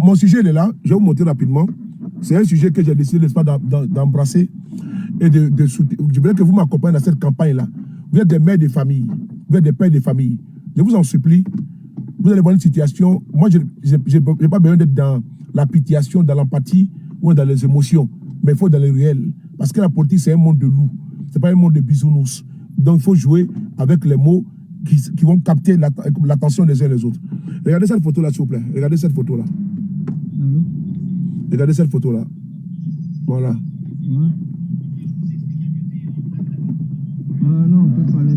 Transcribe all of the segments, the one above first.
mon sujet, il est là. Je vais vous montrer rapidement. C'est un sujet que j'ai décidé, n'est-ce pas, d'embrasser et de soutenir. Je voudrais que vous m'accompagniez dans cette campagne-là. Vous êtes des mères de famille, vous êtes des pères de famille. Je vous en supplie, vous allez voir une situation. Moi, je n'ai pas besoin d'être dans l'appétition, dans l'empathie ou dans les émotions, mais il faut dans le réel. Parce que la politique, c'est un monde de loups. Ce n'est pas un monde de bisounours. Donc, il faut jouer avec les mots qui vont capter l'attention des uns et des autres. Regardez cette photo-là, s'il vous plaît. Regardez cette photo-là. Regardez cette photo-là. Voilà. Ah non, on peut parler.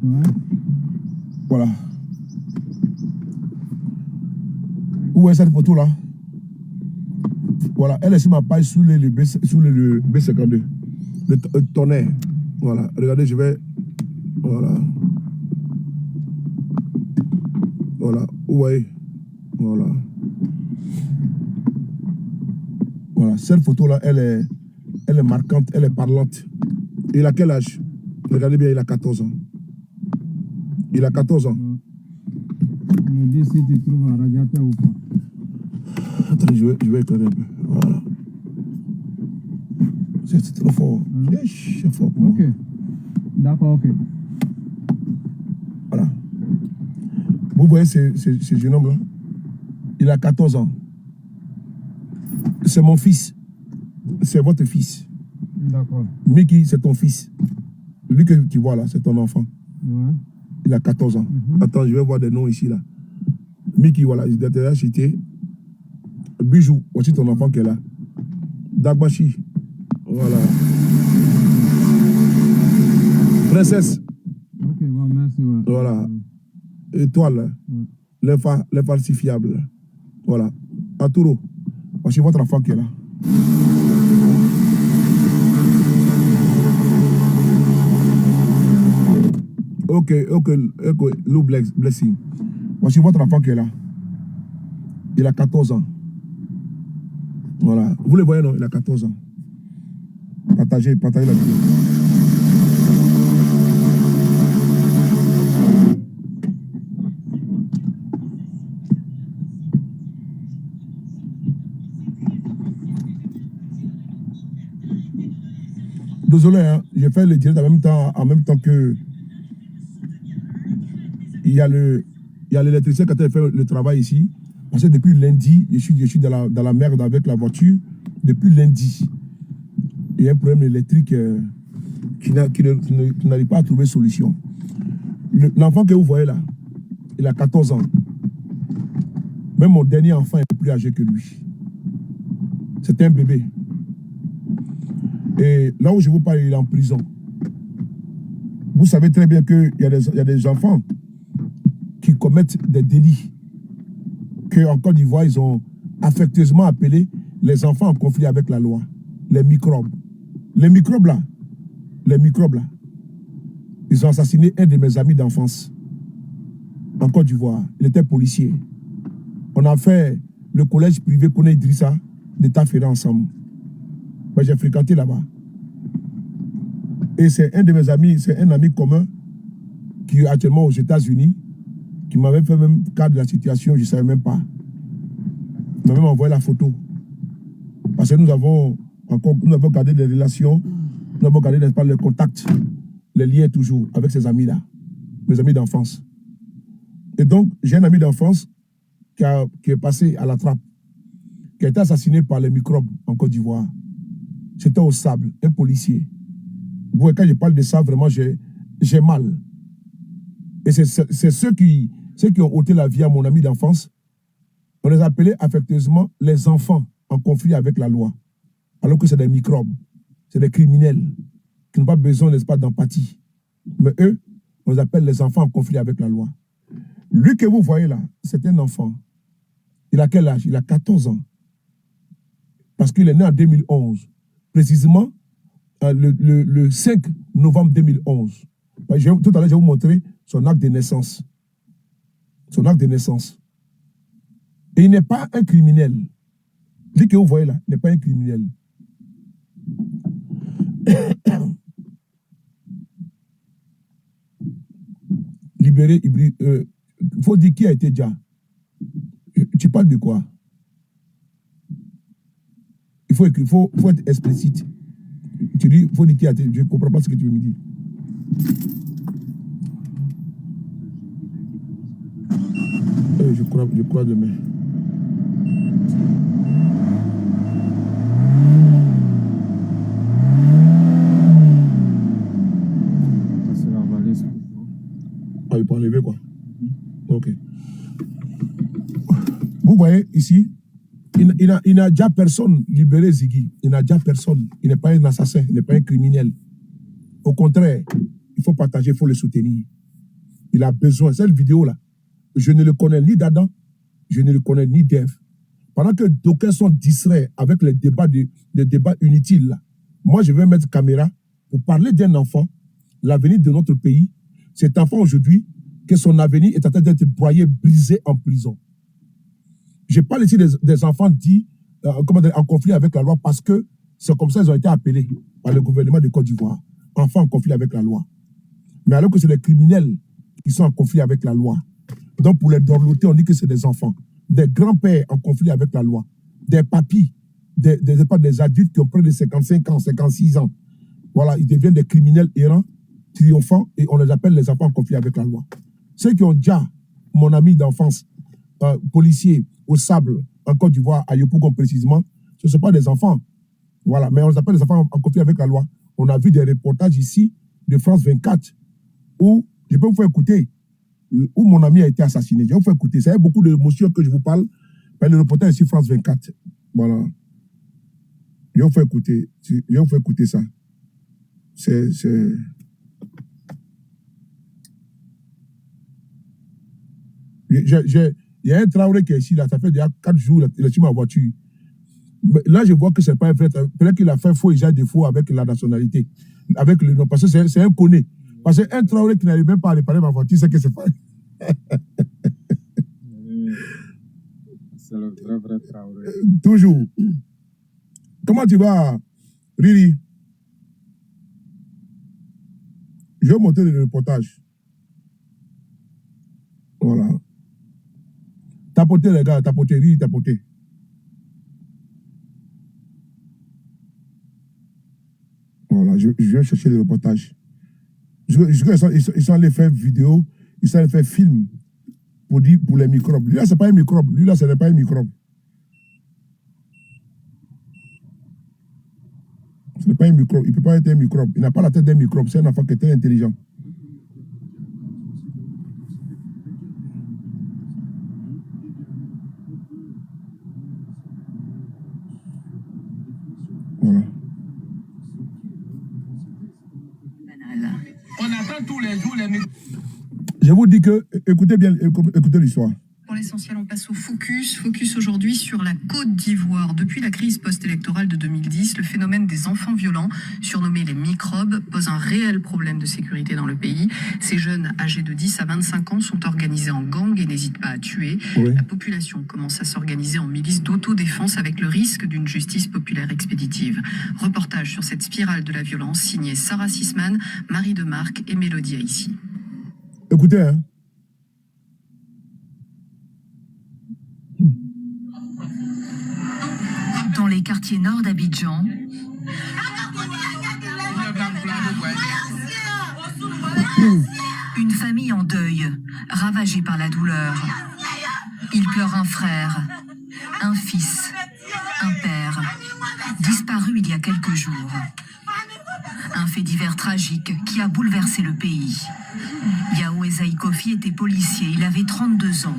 Ouais. Voilà. Où est cette photo-là? Voilà. Elle est sur ma page sous le B52. Le tonnerre. Voilà. Regardez, je vais... Voilà. Voilà. Ouais. Voilà. Voilà. Cette photo-là, elle est marquante, elle est parlante. Il a quel âge? Regardez bien, il a 14 ans. Il a 14 ans. Me dis si tu trouves un radiateur ou pas. Attendez, je vais éclairer un peu. Voilà. C'est trop fort. C'est fort pour moi. Ok. D'accord, ok. Voilà. Vous voyez ce jeune homme-là? Il a 14 ans. C'est mon fils. C'est votre fils. D'accord. Mickey, c'est ton fils. Lui que tu vois là, c'est ton enfant. Ouais. Il a 14 ans. Attends, je vais voir des noms ici là. Mickey, voilà, il était cité. Bijou, voici ton enfant qui est là. Dagbashi. Voilà. Princesse. Ok, ouais, merci. Ouais. Voilà. Étoile. L'infalsifiable. Voilà. Aturo. Voici votre enfant qui est là. Ok, Lou Blessing. Voici votre enfant qui est là. Il a 14 ans. Voilà. Vous le voyez, non? Il a 14 ans. Partagez la vidéo. Désolé, hein, j'ai fait le direct en même temps que il y a l'électricien qui a fait le travail ici. Parce que depuis lundi, je suis dans la merde avec la voiture. Depuis lundi, il y a un problème électrique qui n'arrive pas à trouver solution. L'enfant que vous voyez là, il a 14 ans. Même mon dernier enfant est plus âgé que lui. C'est un bébé. Et là où je vous parle, il est en prison. Vous savez très bien qu'il y a des enfants qui commettent des délits qu'en Côte d'Ivoire, ils ont affectueusement appelé les enfants en conflit avec la loi. Les microbes. Les microbes là, ils ont assassiné un de mes amis d'enfance en Côte d'Ivoire. Il était policier. On a fait le collège privé Kone Idrissa de Tafere ensemble. Moi, j'ai fréquenté là-bas. Et c'est un de mes amis, c'est un ami commun qui est actuellement aux États-Unis, qui m'avait fait même cas de la situation, je ne savais même pas. Il m'a même envoyé la photo. Parce que nous avons gardé des relations, nous avons gardé les contacts, les liens toujours avec ces amis-là, mes amis d'enfance. Et donc, j'ai un ami d'enfance qui est passé à la trappe, qui a été assassiné par les microbes en Côte d'Ivoire. C'était au Sable, un policier. Vous voyez, quand je parle de ça, vraiment, j'ai mal. Et c'est ceux qui ont ôté la vie à mon ami d'enfance. On les appelait affectueusement les enfants en conflit avec la loi. Alors que c'est des microbes, c'est des criminels qui n'ont pas besoin, n'est-ce pas, d'empathie. Mais eux, on les appelle les enfants en conflit avec la loi. Lui que vous voyez là, c'est un enfant. Il a quel âge? Il a 14 ans. Parce qu'il est né en 2011. Précisément, le 5 novembre 2011. Tout à l'heure, je vais vous montrer son acte de naissance. Son acte de naissance. Et il n'est pas un criminel. Lui que vous voyez là, n'est pas un criminel. libéré, faut dire qui a été déjà. Tu parles de quoi? Il faut écrire, faut être explicite. Tu dis, il faut dire qui a été. Je ne comprends pas ce que tu veux me dire. Je crois demain. C'est la valise. Ah, il peut enlever quoi? Ok. Vous voyez ici, il n'a déjà personne libéré Ziggy. Il n'a déjà personne. Il n'est pas un assassin, il n'est pas un criminel. Au contraire, il faut partager, il faut le soutenir. Il a besoin. Cette vidéo-là, je ne le connais ni d'Adam, je ne le connais ni d'Ève. Pendant que d'aucuns sont distraits avec les débats inutiles, là, moi, je vais mettre caméra pour parler d'un enfant, l'avenir de notre pays. Cet enfant aujourd'hui, que son avenir est en train d'être broyé, brisé en prison. Je parle ici des enfants dits en conflit avec la loi parce que c'est comme ça qu'ils ont été appelés par le gouvernement de Côte d'Ivoire. Enfants en conflit avec la loi. Mais alors que c'est des criminels qui sont en conflit avec la loi. Donc pour les dorloter, on dit que c'est des enfants. Des grands-pères en conflit avec la loi. Des papis, des adultes qui ont près de 55 ans, 56 ans. Voilà, ils deviennent des criminels errants, triomphants, et on les appelle les enfants en conflit avec la loi. Ceux qui ont déjà, mon ami d'enfance, policier au Sable, en Côte d'Ivoire, à Yopougon précisément, ce ne sont pas des enfants. Voilà, mais on les appelle les enfants en conflit avec la loi. On a vu des reportages ici de France 24 où, je peux vous faire écouter, où mon ami a été assassiné. Je vais vous faire écouter. Ça y a beaucoup d'émotions que je vous parle. Mais le reportage ici, France 24. Voilà. Je vais vous faire écouter. Je vais vous faire écouter ça. Il y a un Traoré qui est ici, là, ça fait déjà 4 jours, il est sur ma voiture. Mais là, je vois que ce n'est pas un vrai. Peut-être qu'il a fait faux usage de faux avec la nationalité, avec le nom, parce que c'est un connu. Parce qu'un Traoré qui n'arrive même pas à réparer ma voiture, c'est que c'est pas. C'est le vrai Traoré. Toujours. Comment tu vas, Riri? Je vais monter le reportage. Voilà. Tapotez, les gars, tapotez, Riri, tapotez. Voilà, je vais chercher le reportage. Ils sont allés faire vidéo, ils sont allés faire film pour dire pour les microbes. Lui là, c'est pas un microbe. Lui là, ce n'est pas un microbe. Ce n'est pas un microbe. Il ne peut pas être un microbe. Il n'a pas la tête d'un microbe. C'est un enfant qui est très intelligent. Voilà. On attend tous les jours les microbes. Je vous dis que, écoutez bien, écoutez l'histoire. Pour l'essentiel, on passe au focus. Focus aujourd'hui sur la Côte d'Ivoire. Depuis la crise post-électorale de 2010, le phénomène des enfants violents, surnommés les microbes, pose un réel problème de sécurité dans le pays. Ces jeunes âgés de 10 à 25 ans sont organisés en gang et n'hésitent pas à tuer. Oui. La population commence à s'organiser en milice d'autodéfense avec le risque d'une justice populaire expéditive. Reportage sur cette spirale de la violence signé Sarah Sisman, Marie Demarque et Mélodie Aïssi. Écoutez, hein. Dans les quartiers nord d'Abidjan, une famille en deuil, ravagée par la douleur. Il pleure un frère, un fils, un père, disparu il y a quelques jours. Un fait divers tragique qui a bouleversé le pays. Yao Ezaï Kofi était policier, il avait 32 ans.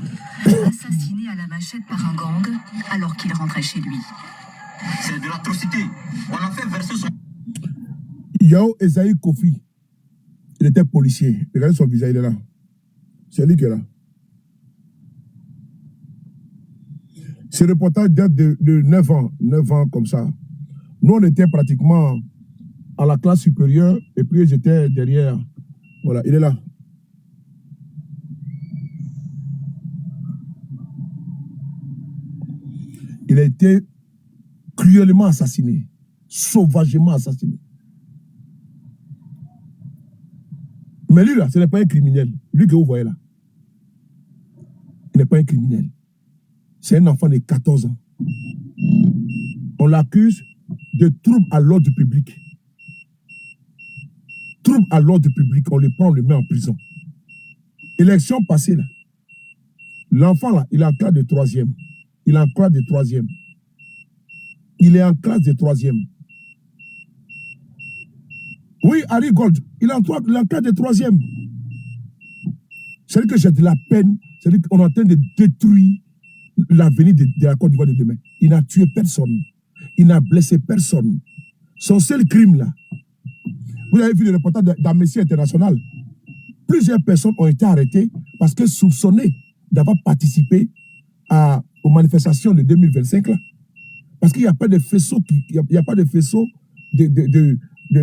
Assassiné à la machette par un gang alors qu'il rentrait chez lui. C'est de l'atrocité. On a fait verser son... Yao Ezaï Kofi, il était policier. Regardez son visage, il est là. C'est lui qui est là. Ce reportage date de 9 ans. 9 ans comme ça. Nous, on était pratiquement à la classe supérieure et puis j'étais derrière. Voilà, il est là. Il a été cruellement assassiné, sauvagement assassiné. Mais lui, là, ce n'est pas un criminel. Lui que vous voyez là. Il n'est pas un criminel. C'est un enfant de 14 ans. On l'accuse de trouble à l'ordre public. Trouble à l'ordre public, on le prend, on le met en prison. Élection passée, là. L'enfant, là, il est en classe de 3e. Il est en classe de 3e. Il est en classe de 3e. Oui, Harry Gold, il est en classe de 3e. C'est-à-dire que j'ai de la peine. C'est-à-dire qu'on est en train de détruire l'avenir de la Côte d'Ivoire de demain. Il n'a tué personne. Il n'a blessé personne. Son seul crime, là, vous avez vu le reportage d'Amnesty International. Plusieurs personnes ont été arrêtées parce que soupçonnées d'avoir participé aux manifestations de 2025 là. Parce qu'il n'y a pas de faisceau,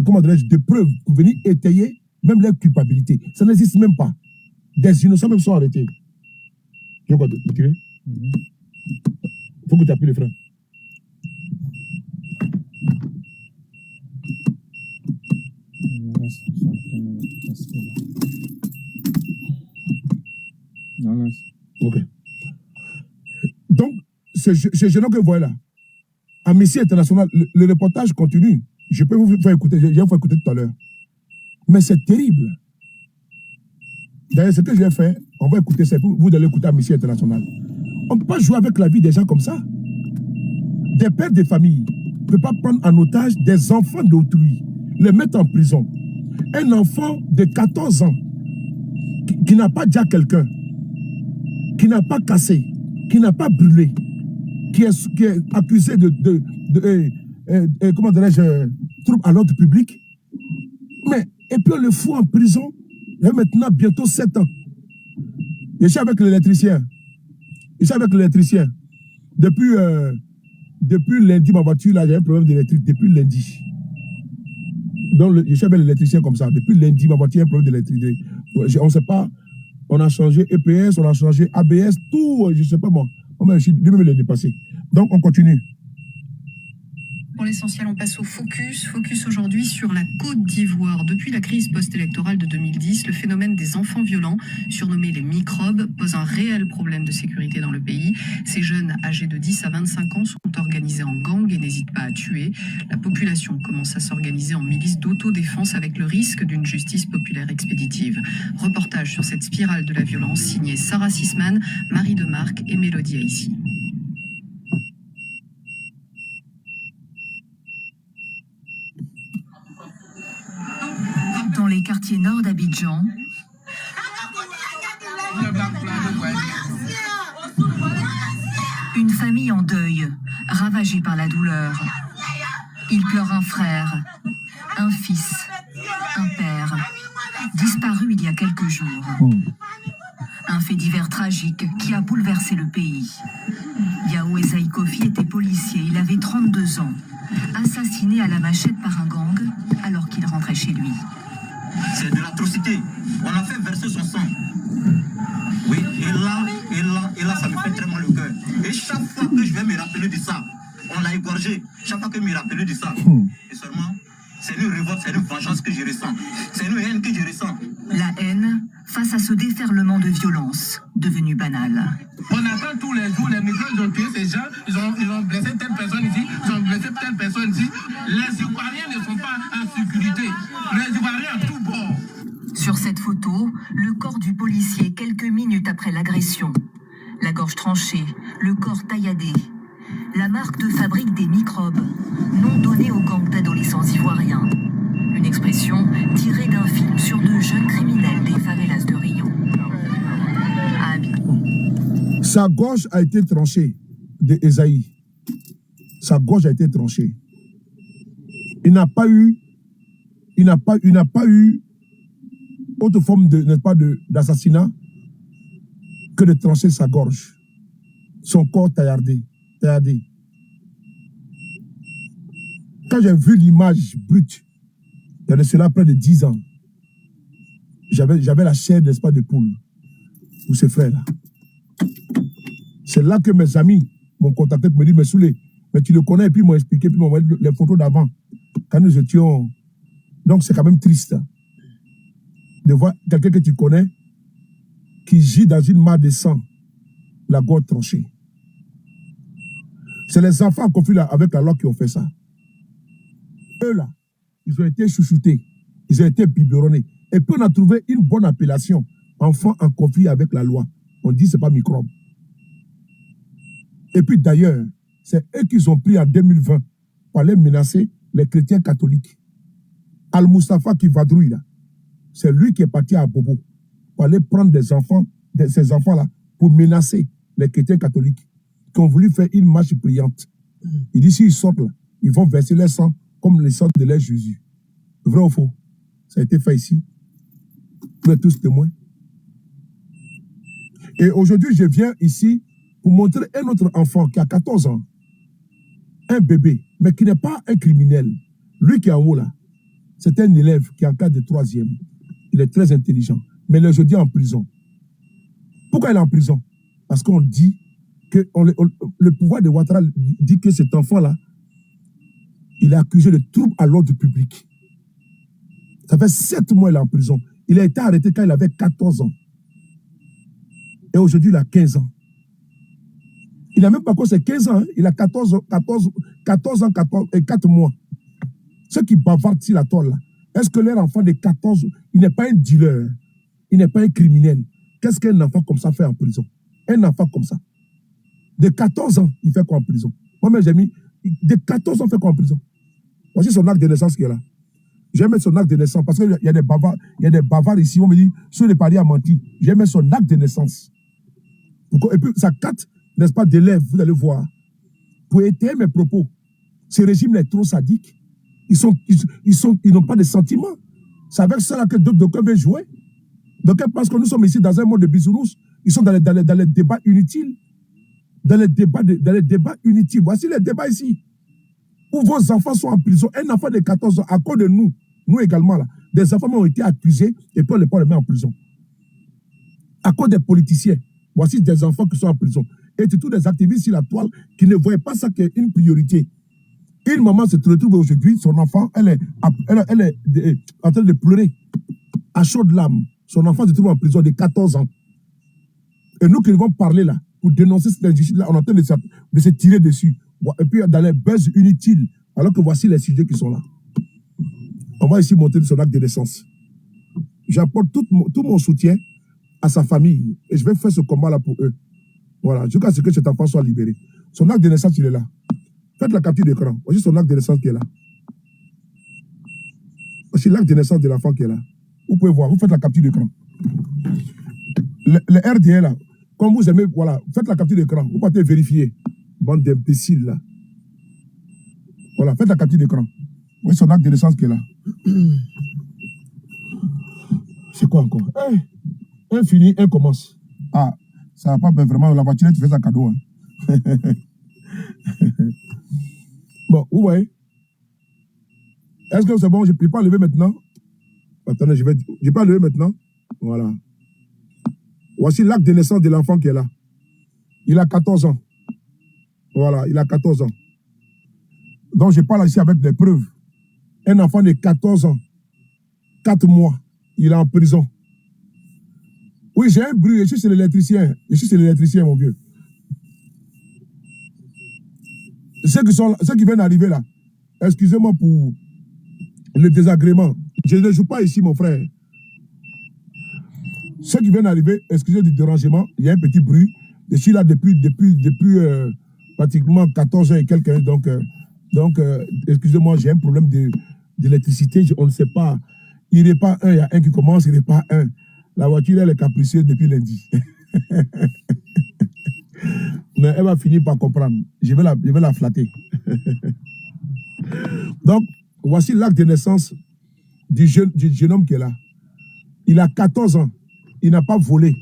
comment dirais-je, de preuves pour venir étayer même leur culpabilité. Ça n'existe même pas. Des innocents même sont arrêtés. Tu veux quoi te tirer? Il faut que tu appuies les freins. Ok. Donc, ce jeune homme que vous voyez là, Amnesty International, le reportage continue. Je peux vous faire écouter, je vais vous faire écouter tout à l'heure. Mais c'est terrible. D'ailleurs, ce que je vais faire, on va écouter ça, vous allez écouter Amnesty International. On ne peut pas jouer avec la vie des gens comme ça. Des pères de famille ne peuvent pas prendre en otage des enfants d'autrui, les mettre en prison. Un enfant de 14 ans qui n'a pas déjà quelqu'un, qui n'a pas cassé, qui n'a pas brûlé, qui est accusé comment dirais-je, trouble à l'ordre public. Mais, et puis on le fout en prison, il y a maintenant bientôt 7 ans. Je suis avec l'électricien. Depuis lundi, ma voiture, là, j'ai un problème d'électrique. Depuis lundi. Donc, je suis avec l'électricien comme ça. Depuis lundi, ma voiture a un problème d'électricité. On ne sait pas. On a changé EPS, on a changé ABS, tout, je ne sais pas moi. Lui-même, il est dépassé. Donc, on continue. Pour l'essentiel, on passe au focus. Focus aujourd'hui sur la Côte d'Ivoire. Depuis la crise post-électorale de 2010, le phénomène des enfants violents, surnommés les microbes, pose un réel problème de sécurité dans le pays. Ces jeunes âgés de 10 à 25 ans sont organisés en gangs et n'hésitent pas à tuer. La population commence à s'organiser en milices d'autodéfense avec le risque d'une justice populaire expéditive. Reportage sur cette spirale de la violence signé Sarah Sisman, Marie Demarque et Mélodie Aïssi. Dans les quartiers nord d'Abidjan, une famille en deuil, ravagée par la douleur. Ils pleurent un frère, un fils, un père, disparu il y a quelques jours. Un fait divers tragique qui a bouleversé le pays. Yao Esaï Kofi était policier, il avait 32 ans, assassiné à la machette par un gang alors qu'il rentrait chez lui. C'est de l'atrocité. On a fait verser son sang. Oui, et là, ça me fait très mal le cœur. Et chaque fois que je vais me rappeler de ça, on l'a égorgé. Chaque fois que je me rappelle de ça, et seulement, c'est une révolte, c'est une vengeance que je ressens. C'est une haine que je ressens. La haine face à ce déferlement de violence devenu banal. On attend tous les jours, les migrants ils ont tué ces gens, ils ont blessé telle personne ici, ils ont blessé telle personne ici. Les Ivoiriens ne sont pas en sécurité. Les Ivoiriens à tout bord. Sur cette photo, le corps du policier quelques minutes après l'agression. La gorge tranchée, le corps tailladé. La marque de fabrique des microbes, nom donné aux gangs d'adolescents ivoiriens. Une expression tirée d'un film sur de jeunes criminels des favelas de Rio. Sa gorge a été tranchée de Esaïe. Sa gorge a été tranchée. Il n'a pas eu autre forme d'assassinat que de trancher sa gorge. Son corps taillardé. Quand j'ai vu l'image brute, il y a de cela près de 10 ans, j'avais la chair, n'est-ce pas, de poule pour ce frère-là. C'est là que mes amis m'ont contacté pour me dire, mais Soulé, mais tu le connais, et puis ils m'ont expliqué, puis ils m'ont envoyé les photos d'avant, quand nous étions... Donc c'est quand même triste. de voir quelqu'un que tu connais qui gît dans une mare de sang, la gorge tranchée. C'est les enfants en conflit avec la loi qui ont fait ça. Eux là, ils ont été chouchoutés, ils ont été biberonnés. Et puis on a trouvé une bonne appellation, enfants en conflit avec la loi. On dit c'est pas microbe. Et puis d'ailleurs, c'est eux qui ont pris en 2020 pour aller menacer les chrétiens catholiques. Al-Mustafa qui vadrouille là, c'est lui qui est parti à Bobo pour aller prendre des enfants, ces enfants-là, pour menacer les chrétiens catholiques qui ont voulu faire une marche brillante. Il dit s'ils sortent là, ils vont verser leur sang comme les sangs de leur Jésus. Vrai ou faux? Ça a été fait ici. Vous êtes tous témoins. Et aujourd'hui, je viens ici pour montrer un autre enfant qui a 14 ans, un bébé, mais qui n'est pas un criminel. Lui qui est en haut là, c'est un élève qui est en classe de 3e. Il est très intelligent, mais il est aujourd'hui en prison. Pourquoi il est en prison? Parce qu'on dit que le pouvoir de Ouattara dit que cet enfant-là, il est accusé de troubles à l'ordre public. Ça fait 7 mois qu'il est en prison. Il a été arrêté quand il avait 14 ans. Et aujourd'hui, il a 15 ans. Il n'a même pas encore ses 15 ans. Hein. Il a 14 ans et 4 mois. Ceux qui bavardent sur la toile, là, est-ce que leur enfant de 14 ans, il n'est pas un dealer, il n'est pas un criminel? Qu'est-ce qu'un enfant comme ça fait en prison? Un enfant comme ça. De 14 ans, il fait quoi en prison? Moi-même, j'ai mis, de 14 ans, il fait quoi en prison? Voici son acte de naissance qui est là. Je vais mettre son acte de naissance parce qu'il y a des bavards ici. On me dit, sur les paris a menti. Je vais mettre son acte de naissance. Et puis, sa carte, n'est-ce pas, d'élève, vous allez voir. Pour étayer mes propos, ce régime est trop sadique. Ils n'ont pas de sentiments. C'est avec ça que d'autres veulent jouer. Donc, parce que nous sommes ici dans un monde de bisounours, ils sont dans les débats inutiles. Dans les débats inutiles. Voici les débats ici. Où vos enfants sont en prison. Un enfant de 14 ans, à cause de nous également, là, des enfants ont été accusés et puis on les met en prison. À cause des politiciens. Voici des enfants qui sont en prison. Et tous des activistes sur la toile qui ne voyaient pas ça qu'une priorité. Une maman se retrouve aujourd'hui, son enfant, elle est en train de pleurer à chaudes larmes. Son enfant se trouve en prison de 14 ans. Et nous qui devons parler là, pour dénoncer cette injustice-là, on est en train de se tirer dessus. Et puis dans les buzz inutiles, alors que voici les sujets qui sont là. On va ici montrer son acte de naissance. J'apporte tout mon soutien à sa famille. Et je vais faire ce combat-là pour eux. Voilà, jusqu'à ce que cet enfant soit libéré. Son acte de naissance, il est là. Faites la capture d'écran. Voici son acte de naissance qui est là. Voici l'acte de naissance de l'enfant qui est là. Vous pouvez voir, vous faites la capture d'écran. Le RDA là, comme vous aimez, voilà, faites la capture d'écran. Vous partez vérifier. Bande d'imbéciles là. Voilà, faites la capture d'écran. Voici son acte de naissance qui est là. C'est quoi encore? Un fini, un commence. Ah, ça va pas vraiment, la voiture, tu fais ça cadeau. Hein. Bon, vous voyez? Est-ce que c'est bon? Je ne peux pas lever maintenant. Attendez, je vais pas lever maintenant. Voilà. Voici l'acte de naissance de l'enfant qui est là. Il a 14 ans. Voilà, il a 14 ans. Donc, je parle ici avec des preuves. Un enfant de 14 ans, 4 mois, il est en prison. Oui, j'ai un bruit. Je suis chez l'électricien. Je suis chez l'électricien, mon vieux. Ceux qui viennent d'arriver là, excusez-moi pour le désagrément. Je ne joue pas ici, mon frère. Ceux qui viennent d'arriver, excusez du dérangement, il y a un petit bruit. Je suis là depuis pratiquement 14 ans et quelques. Donc excusez-moi, j'ai un problème d'électricité. On ne sait pas. Il n'est pas un, il y a un qui commence, il n'est pas un. La voiture, elle est capricieuse depuis lundi. Mais elle va finir par comprendre. Je vais la flatter. Donc, voici l'acte de naissance du jeune homme qui est là. Il a 14 ans. Il n'a pas volé.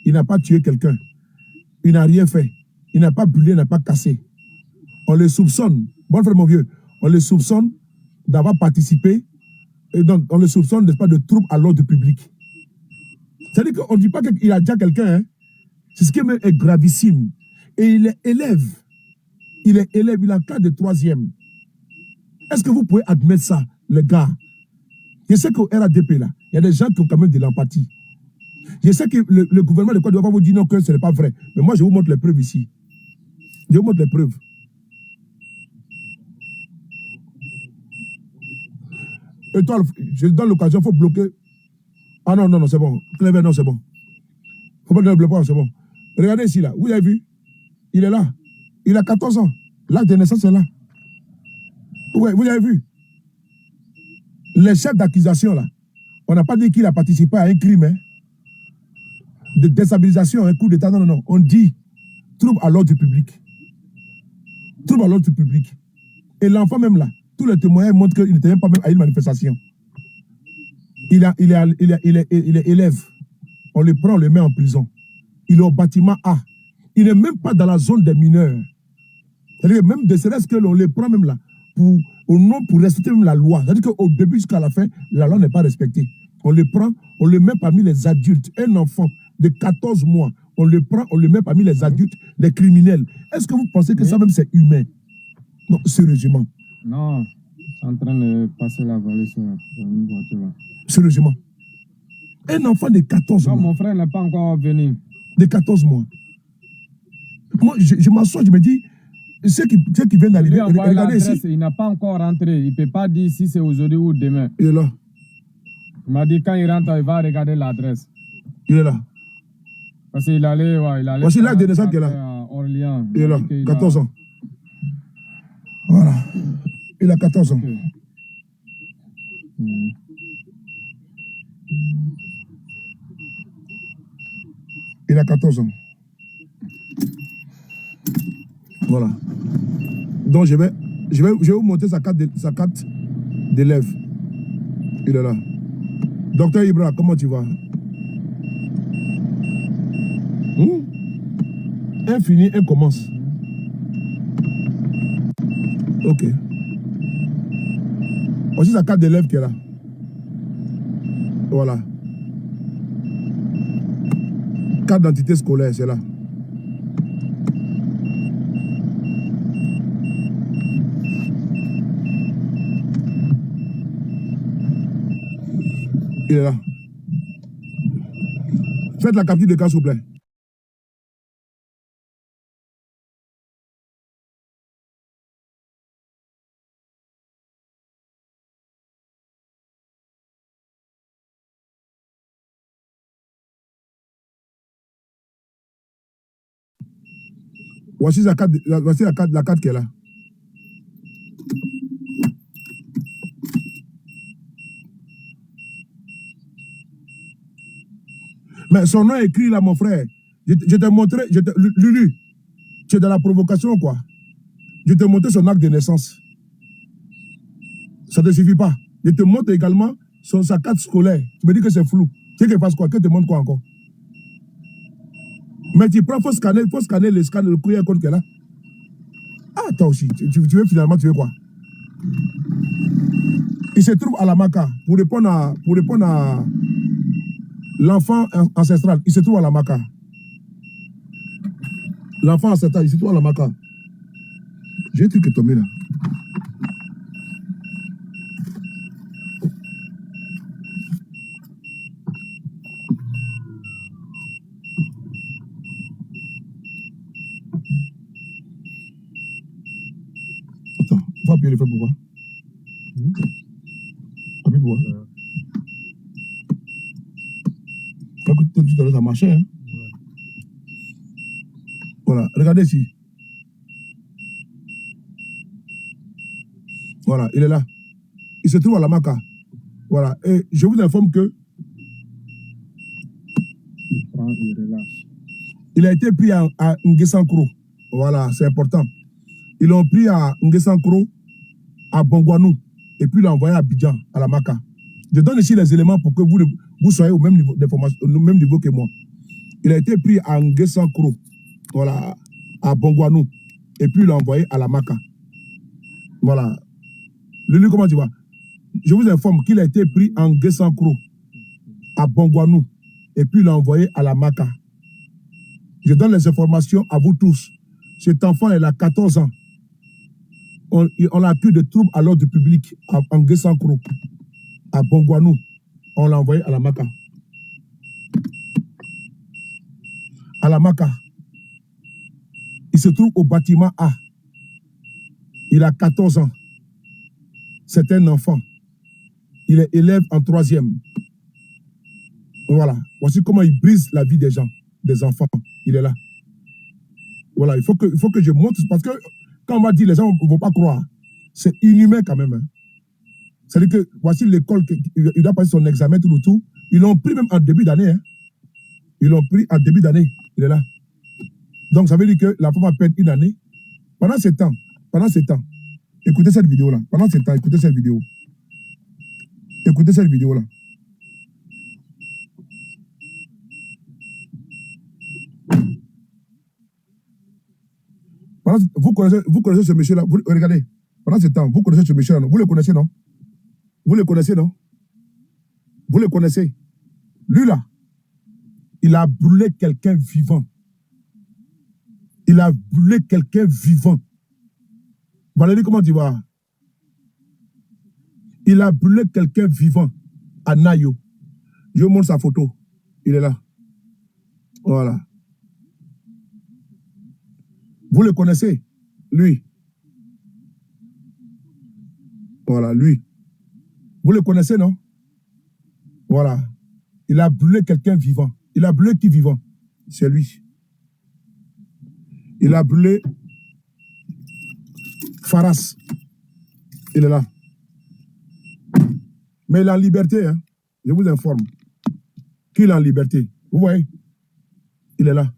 Il n'a pas tué quelqu'un. Il n'a rien fait. Il n'a pas brûlé, il n'a pas cassé. On le soupçonne. Bon frère, mon vieux, on le soupçonne d'avoir participé. Et donc, on le soupçonne, n'est-ce pas, de troubles à l'ordre public. C'est-à-dire qu'on ne dit pas qu'il a déjà quelqu'un. Hein? C'est ce qui est gravissime. Et il est élève. Il est élève, il est en classe de 3e. Est-ce que vous pouvez admettre ça, le gars? Je sais qu'au RADP, là, Il y a des gens qui ont quand même de l'empathie. Je sais que le gouvernement de Côte d'Ivoire va vous dire non, que ce n'est pas vrai. Mais moi, je vous montre les preuves ici. Je vous montre les preuves. Et toi, je donne l'occasion, il faut bloquer. Ah non, non, non, c'est bon. Clever, non, c'est bon. Il ne faut pas donner le bloquage, c'est bon. Regardez ici, là. Vous avez vu? Il est là. Il a 14 ans. L'acte de naissance est là. Ouais, vous avez vu? Les chefs d'accusation, là, on n'a pas dit qu'il a participé à un crime, hein, de déstabilisation, un coup d'État. Non, non, non. On dit trouble à l'ordre public. Trouble à l'ordre public. Et l'enfant même là, tous les témoignages montrent qu'il n'était même pas même à une manifestation. Il est élève. On le prend, on le met en prison. Il est au bâtiment A. Il n'est même pas dans la zone des mineurs. C'est-à-dire même de serait-ce que l'on le prend même là, pour respecter même la loi. C'est-à-dire qu'au début jusqu'à la fin, la loi n'est pas respectée. On le prend, on le met parmi les adultes. Un enfant de 14 mois, on le prend, on le met parmi les adultes, les criminels. Est-ce que vous pensez que ça même c'est humain? Non, sérieusement. Non, c'est en train de passer la vallée sur une voiture là. Sérieusement. Un enfant de 14 Non, mois. mon frère n'est pas encore venu. De 14 mois. Moi, je m'assois, je me dis, ceux qui viennent d'arriver, regardez ici. Il n'a pas encore rentré. Il ne peut pas dire si c'est aujourd'hui ou demain. Il est là. Il m'a dit quand il rentre, il va regarder l'adresse. Il est là. Parce qu'il allait, Voici l'acte de naissance qui est là. à Orléans. Il est là, 14 ans. Voilà. Il a 14 ans. Il a 14 ans. Voilà. Donc je vais vous montrer sa carte d'élève. Il est là. Docteur Ibra, comment tu vas? Un fini, un commence. Ok. Voici sa carte d'élève qui est là. Voilà. Carte d'identité scolaire, c'est là. Il est là. Faites la capture de cas, s'il vous plaît. Voici la carte qui est là. Mais son nom est écrit là, mon frère. Je t'ai montré, Lulu, tu es dans la provocation, quoi. Je t'ai montré son acte de naissance. Ça ne te suffit pas. Je te montre également sa carte scolaire. Tu me dis que c'est flou. Tu sais qu'elle fasse quoi? Que te montre quoi encore? Mais tu prends, faut scanner le courrier code qu'elle a. Ah, toi aussi, tu veux finalement, tu veux quoi? Il se trouve à la Maca pour répondre à l'enfant ancestral. Il se trouve à la Maca. L'enfant ancestral, il se trouve à la Maca. J'ai un truc qui est tombé là. Attends, faut appuyer le feu pourquoi? Appuyer pourquoi? Écoute, tout à l'heure ça marchait. Hein? Voilà, regardez ici. Voilà, il est là. Il se trouve à la Maca. Voilà, et je vous informe que il a été pris à Nguessankro. Voilà, c'est important. Ils l'ont pris à Nguessankro, à Bongwanou, et puis l'ont envoyé à Abidjan, à la Maca. Je donne ici les éléments pour que vous soyez au même niveau d'information, au même niveau que moi. Il a été pris à Nguessankro, voilà, à Bongwanou, et puis l'ont envoyé à la Maca. Voilà. Lulu, comment tu vas? Je vous informe qu'il a été pris en Nguessankro, à Bongwanou, et puis l'ont envoyé à la Maca. Je donne les informations à vous tous. Cet enfant, il a 14 ans. On l'accuse de troubles à l'ordre public en Nguessankro, à Bongwanou. On l'a envoyé à la Maca. À la Maca. Il se trouve au bâtiment A. Il a 14 ans. C'est un enfant. Il est élève en 3e. Voilà. Voici comment il brise la vie des gens, des enfants. Il est là. Voilà. Il faut que je montre. Parce que quand on va dire, les gens ne vont pas croire. C'est inhumain quand même. Hein. C'est-à-dire que voici l'école, il doit passer son examen, tout. Ils l'ont pris même en début d'année. Hein. Ils l'ont pris en début d'année. Il est là. Donc ça veut dire que la femme va perdre une année. Pendant ce temps, écoutez cette vidéo-là. Pendant ce temps, écoutez cette vidéo. Écoutez cette vidéo-là. Vous connaissez ce monsieur-là. Regardez. Pendant ce temps, vous connaissez ce monsieur-là, non? Vous le connaissez, non? Vous le connaissez, non? Vous le connaissez. Lui, là, il a brûlé quelqu'un vivant. Il a brûlé quelqu'un vivant. Valérie, comment tu vas? Il a brûlé quelqu'un vivant à Nayo. Je vous montre sa photo. Il est là. Voilà. Vous le connaissez? Lui. Voilà, lui. Vous le connaissez, non? Voilà. Il a brûlé quelqu'un vivant. Il a brûlé qui vivant? C'est lui. Il a brûlé Faras. Il est là. Mais il est en liberté, hein. Je vous informe. Qu'il est en liberté. Vous voyez? Il est là.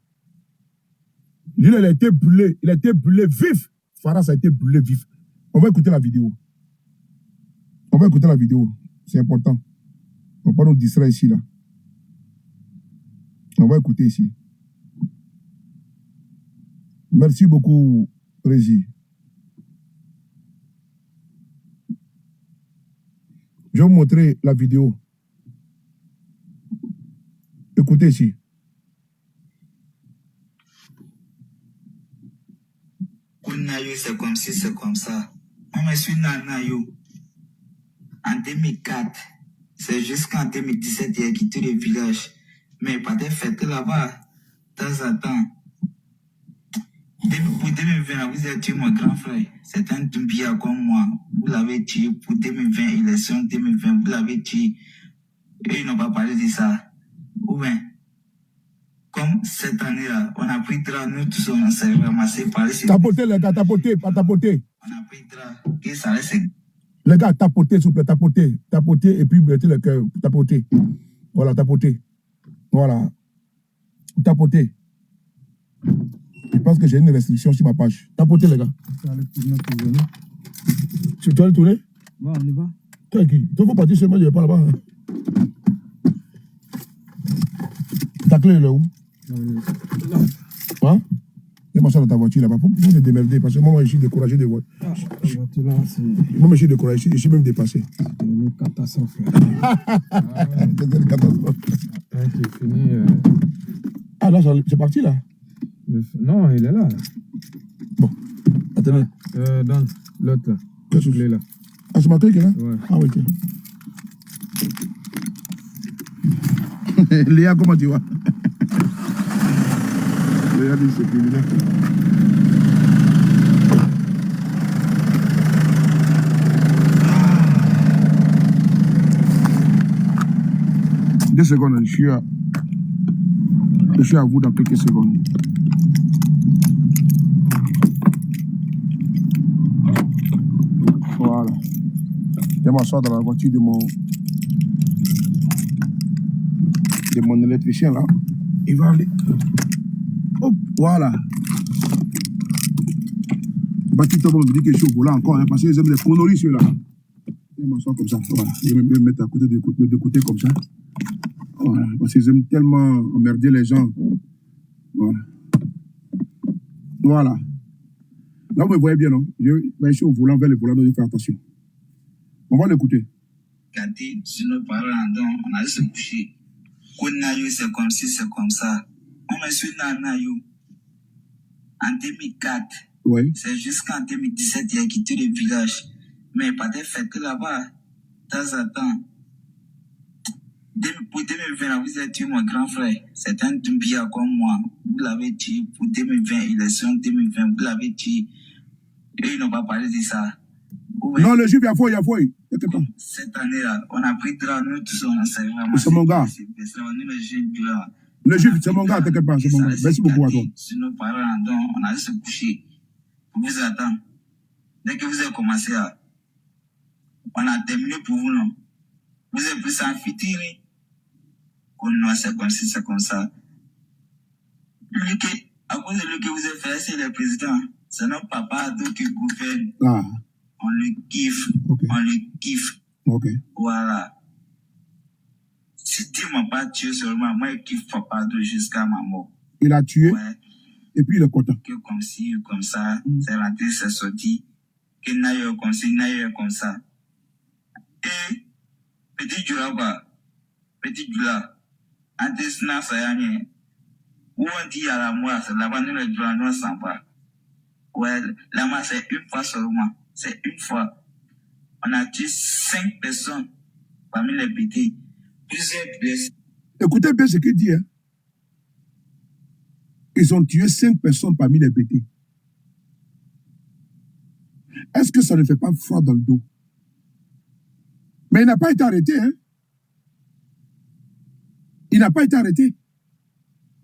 Lui, il a été brûlé. Il a été brûlé vif. Faras a été brûlé vif. On va écouter la vidéo. On va écouter la vidéo. C'est important. On va pas nous distraire ici, là. On va écouter ici. Merci beaucoup, Régie. Je vais vous montrer la vidéo. Écoutez ici. C'est comme si, c'est comme ça. On me suit Nanayo. En 2004, c'est jusqu'en 2017, il a quitté le village. Mais pas de fête là-bas, de temps en temps. Pour 2020, vous avez tué mon grand frère. C'est un Doumbia comme moi. Vous l'avez tué pour 2020, élection 2020, vous l'avez tué. Et ils n'ont pas parlé de ça. Ou bien, comme cette année-là, on a pris drap, nous tous on s'est ramassé par les... Tapoter, les gars, tapoter, pas tapoter. On a pris drap, que ça reste... Les gars, tapoter, s'il vous plaît, tapoter. Tapoter et puis mettez le cœur. Tapoter. Voilà, tapoter. Voilà. Tapoter. Je pense que j'ai une restriction sur ma page. Tapoter, les gars. Tu vas aller tourner pour venir. Tu dois aller tourner? Ouais, on y va. Toi, qui? Toi, faut partir seulement, je vais pas là-bas. Hein. Ta clé, elle est où? Là. Hein? Et moi, ça dans ta voiture là-bas. Faut te démerder parce que moi, je suis découragé de voir. Ah, la voiture là, c'est Moi, je suis découragé. Je suis même dépassé. une catastrophe. Là. C'est une catastrophe. Quand tu finis. Ah, là, c'est parti là? Non, il est là. Bon, attendez. Dans l'autre là. Qu'est-ce que Il est là. Ah, c'est ma clé qui est là? Ouais. Ah, oui, ok. Léa, comment tu vas? Léa dit c'est criminel. Deux secondes, je suis à vous dans quelques secondes. Voilà. Je vais m'asseoir dans la voiture de mon électricien là. Il va aller. Hop, voilà. Baptiste me dit que je suis au volant encore, hein, parce qu'ils aiment les conneries ceux-là. Je vais m'asseoir comme ça. Voilà. Je vais me mettre à côté de côté comme ça. Voilà. Parce qu'ils aiment tellement emmerder les gens. Voilà. Voilà. Là, vous me voyez bien, non? Je suis au volant, vers le volant, donc je fais attention. On va l'écouter. Regardez, sur nos parents, on a juste se coucher. Konayo, c'est comme si, c'est comme ça. On me suit Nanayo. En 2004, Oui. c'est jusqu'en 2017, il a quitté le village. Mais pas de fête là-bas, de temps en temps. Pour 2020, là, vous êtes tué, mon grand frère. C'est un Doumbia comme moi. Vous l'avez tué pour 2020, élection 2020, vous l'avez tué. Et ils n'ont pas parlé de ça. Ouais. Non, le juif, il y a foi. Cette année-là, on a pris droit, nous tous, on a servi à C'est mon gars. Le juif, c'est mon gars, t'inquiète pas, c'est mon gars. Merci beaucoup à toi. Sur nos parents, donc, on a juste se coucher pour vous attendre. Dès que vous avez commencé à... On a terminé pour vous, non? Vous avez pris ça en fitiri. C'est comme si, c'est comme ça. À cause de lui que vous avez fait, c'est le président. C'est notre papa qui gouverne. Ah. On le kiffe. Okay. On le kiffe. Ok. Voilà. Si tu ne m'as pas tué seulement, moi, je kiffe papa jusqu'à ma mort. Il a tué. Ouais. Et puis il est content. Que comme ci, comme ça, c'est rentré, c'est sorti. Que n'aille comme ci, n'aille comme ça. Et, petit Djoula, quoi. Petit Djoula. Antesna, ça y est. Où on dit à la mort, c'est là-bas, nous, les Djoula, nous, on s'en va. Ouais, là-bas, c'est une fois seulement. C'est une fois. On a tué 5 personnes parmi les petits. Plusieurs blessés. Écoutez bien ce qu'il dit. Hein. Ils ont tué 5 personnes parmi les BT. Est-ce que ça ne fait pas froid dans le dos? Mais il n'a pas été arrêté. Hein? Il n'a pas été arrêté.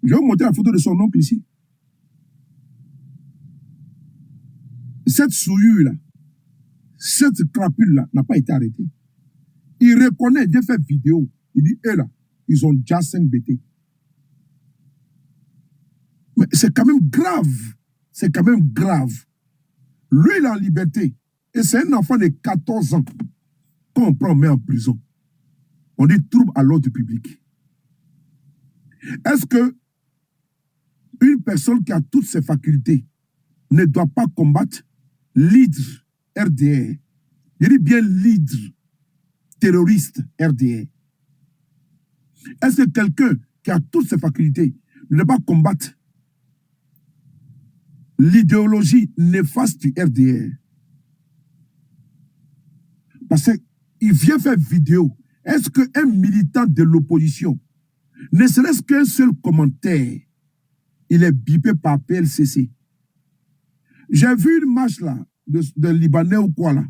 Je vais vous montrer la photo de son oncle ici. Cette souillure-là, cette crapule-là n'a pas été arrêtée. Il reconnaît, il vient faire vidéo. Il dit, là, ils ont déjà 5 BT. Mais c'est quand même grave. C'est quand même grave. Lui, il est en liberté. Et c'est un enfant de 14 ans qu'on prend, met en prison. On dit trouble à l'ordre public. Est-ce que une personne qui a toutes ses facultés ne doit pas combattre l'hydre RDR? Je dis bien l'hydre terroriste RDR. Est-ce que quelqu'un qui a toutes ses facultés ne doit pas combattre l'idéologie néfaste du RDR? Parce qu'il vient faire vidéo. Est-ce qu'un militant de l'opposition, ne serait-ce qu'un seul commentaire, il est bipé par PLCC? J'ai vu une marche là, de Libanais ou quoi là.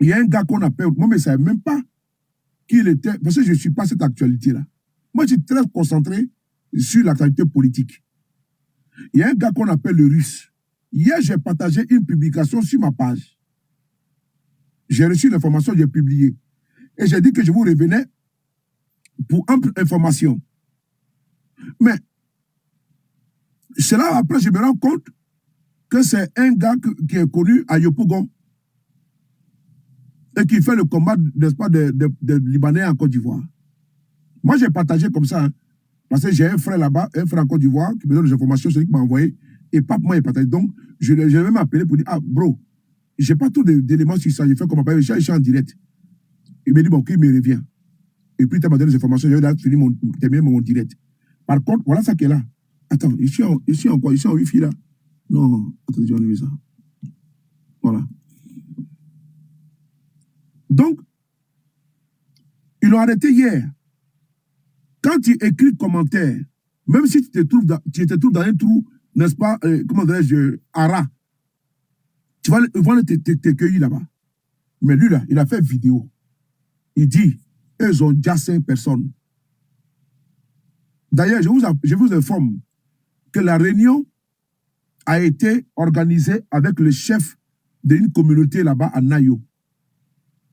Il y a un gars qu'on appelle, moi je ne savais même pas qu'il était, parce que je ne suis pas cette actualité-là. Moi, je suis très concentré sur l'actualité politique. Il y a un gars qu'on appelle le Russe. Hier, j'ai partagé une publication sur ma page. J'ai reçu l'information, j'ai publié. Et j'ai dit que je vous revenais pour ample information. Mais, c'est là, après, je me rends compte que c'est un gars qui est connu à Yopougon et qui fait le combat, n'est-ce pas, de Libanais en Côte d'Ivoire. Moi, j'ai partagé comme ça, hein, parce que j'ai un frère là-bas, un frère en Côte d'Ivoire, qui me donne des informations, c'est lui qui m'a envoyé, et pape, moi, il partagé. Donc, je l'ai même appelé pour dire, ah, bro, j'ai pas tout d'éléments sur ça, j'ai fait comme appel, je suis en direct. Il me dit, bon, il me revient. Et puis, il m'a donné des informations, j'ai terminé mon direct. Par contre, voilà ça qui est là. Attends, je suis en quoi? Je suis en Wi-Fi là. Non, attendez, je vais enlever ça. Voilà. Donc, ils l'ont arrêté hier. Quand tu écris commentaire, même si tu te trouves dans un trou, n'est-ce pas, comment dirais-je, Ara, ils vont te cueillir là-bas. Mais lui là, il a fait vidéo. Il dit, ils ont déjà 5 personnes. D'ailleurs, je vous informe que la réunion a été organisée avec le chef d'une communauté là-bas à Nayo.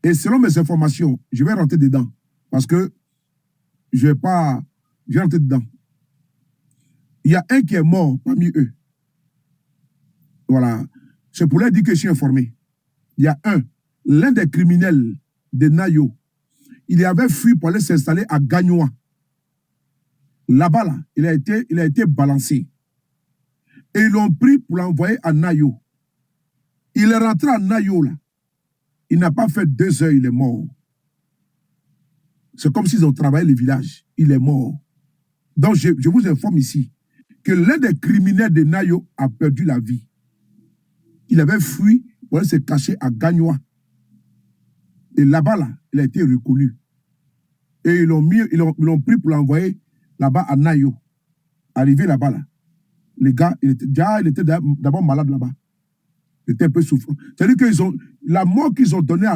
Et selon mes informations, je vais rentrer dedans. Parce que je vais rentrer dedans. Il y a un qui est mort parmi eux. Voilà. C'est pour leur dire que je suis informé. Il y a l'un des criminels de Nayo. Il avait fui pour aller s'installer à Gagnoa. Là-bas, là, il a été balancé. Et ils l'ont pris pour l'envoyer à Nayo. Il est rentré à Nayo, là. Il n'a pas fait 2 heures, il est mort. C'est comme s'ils ont travaillé le village. Il est mort. Donc, je vous informe ici que l'un des criminels de Nayo a perdu la vie. Il avait fui pour aller se cacher à Gagnoa. Et là-bas, là, il a été reconnu. Et ils l'ont pris pour l'envoyer là-bas à Nayo. Arrivé là-bas, là. Les gars, il était d'abord malade là-bas. Il était un peu souffrant. C'est-à-dire que la mort qu'ils ont donnée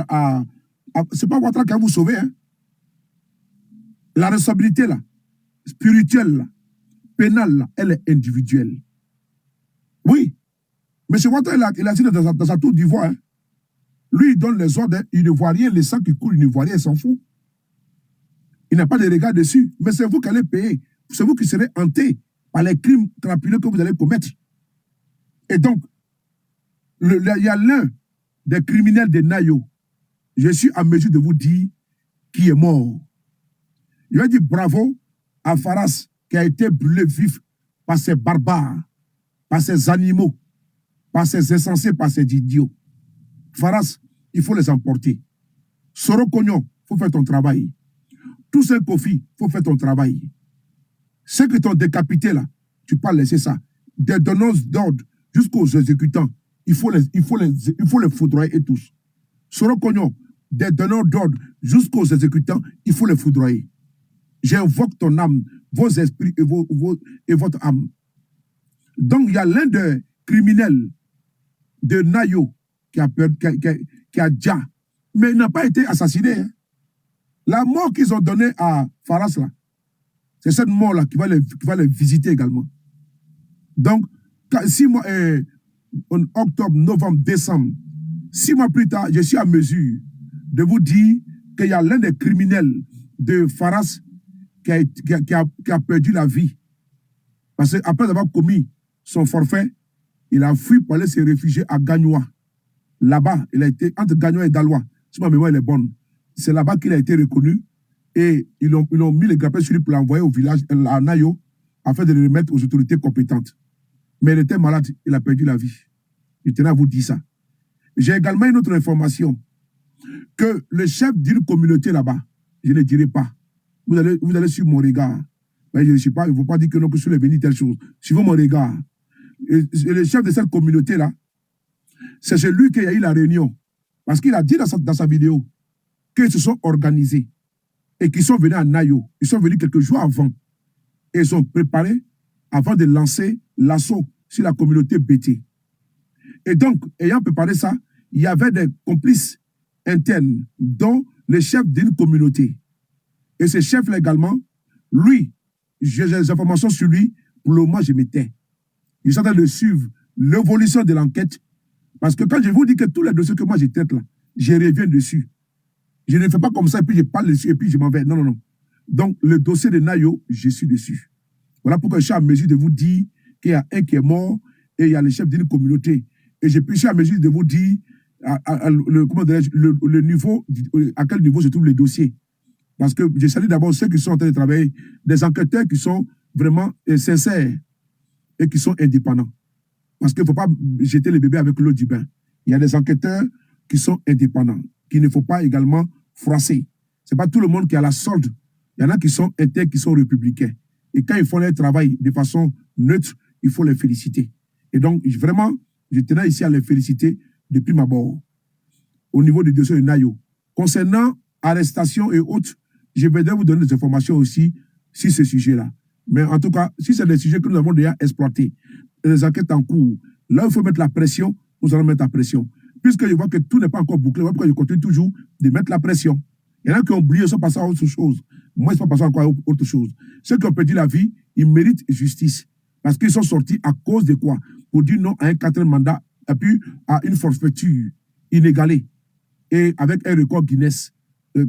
c'est pas Ouattara qui va vous sauver. Hein. La responsabilité, là, spirituelle, là, pénale, là, elle est individuelle. Oui. M. Ouattara, il a dit dans sa tour d'ivoire, hein. Lui, il donne les ordres, hein. Il ne voit rien, les sangs qui coulent, il ne voit rien, il s'en fout. Il n'a pas de regard dessus. Mais c'est vous qui allez payer. C'est vous qui serez hanté par les crimes crapuleux que vous allez commettre. Et donc, il y a l'un des criminels de Nayo. Je suis à mesure de vous dire qui est mort. Je vais dire bravo à Faras qui a été brûlé vif par ces barbares, par ces animaux, par ces insensés, par ces idiots. Faras, il faut les emporter. Soro Cognon, il faut faire ton travail. Tous ces Kofi, il faut faire ton travail. Ceux qui t'ont décapité là, tu peux pas laisser ça. Des donneurs d'ordre jusqu'aux exécutants, il faut les foudroyer tous. Soro Cognon, des donneurs d'ordre jusqu'aux exécutants, il faut les foudroyer. J'invoque ton âme, vos esprits et votre âme. Donc, il y a l'un des criminels de Nayo qui a déjà, mais il n'a pas été assassiné. Hein. La mort qu'ils ont donnée à Faras, là, c'est cette mort-là qui va les visiter également. Donc, 6 mois, en octobre, novembre, décembre, 6 mois plus tard, je suis à mesure de vous dire qu'il y a l'un des criminels de Faras qui a perdu la vie. Parce qu'après avoir commis son forfait, il a fui pour aller se réfugier à Gagnoa. Là-bas, il a été entre Gagnoa et Dalois. Si ma mémoire elle est bonne. C'est là-bas qu'il a été reconnu. Et ils ont mis les grappins sur lui pour l'envoyer au village, à Nayo, afin de le remettre aux autorités compétentes. Mais il était malade, il a perdu la vie. Je tenais à vous dire ça. J'ai également une autre information. Que le chef d'une communauté là-bas, je ne dirai pas. Vous allez suivre mon regard. Mais je ne sais pas, il ne faut pas dire que non, que je suis venu telle chose. Suivez mon regard. Et le chef de cette communauté-là, c'est celui qui a eu la réunion. Parce qu'il a dit dans sa vidéo qu'ils se sont organisés et qu'ils sont venus à Nayo. Ils sont venus quelques jours avant. Et ils ont préparé avant de lancer l'assaut sur la communauté BT. Et donc, ayant préparé ça, il y avait des complices internes, dont le chef d'une communauté. Et ce chef-là également, lui, j'ai des informations sur lui, pour le moment, je m'étais. Je suis en train de suivre l'évolution de l'enquête. Parce que quand je vous dis que tous les dossiers que moi je traite là, je reviens dessus. Je ne fais pas comme ça et puis je parle dessus et puis je m'en vais. Non, non, non. Donc, le dossier de Nayo, je suis dessus. Voilà pourquoi je suis à mesure de vous dire qu'il y a un qui est mort et il y a le chef d'une communauté. Et je suis à mesure de vous dire le niveau, à quel niveau se trouve le dossier. Parce que je salue d'abord ceux qui sont en train de travailler, des enquêteurs qui sont vraiment sincères et qui sont indépendants. Parce qu'il ne faut pas jeter le bébé avec l'eau du bain. Il y a des enquêteurs qui sont indépendants, qu'il ne faut pas également froisser. Ce n'est pas tout le monde qui a la solde. Il y en a qui sont intègres, qui sont républicains. Et quand ils font leur travail de façon neutre, il faut les féliciter. Et donc, vraiment, je tenais ici à les féliciter depuis ma bord, au niveau du dossier de Nayo. Concernant arrestation et autres, je vais vous donner des informations aussi sur ce sujet-là. Mais en tout cas, si c'est des sujets que nous avons déjà exploités, les enquêtes en cours, là où il faut mettre la pression, nous allons mettre la pression. Puisque je vois que tout n'est pas encore bouclé, pourquoi je continue toujours de mettre la pression. Il y en a qui ont oublié, ils sont passés à autre chose. Moi, ils sont passés encore à autre chose. Ceux qui ont perdu la vie, ils méritent justice. Parce qu'ils sont sortis à cause de quoi? Pour dire non à un 4e mandat, et puis à une forfaiture inégalée. Et avec un record Guinness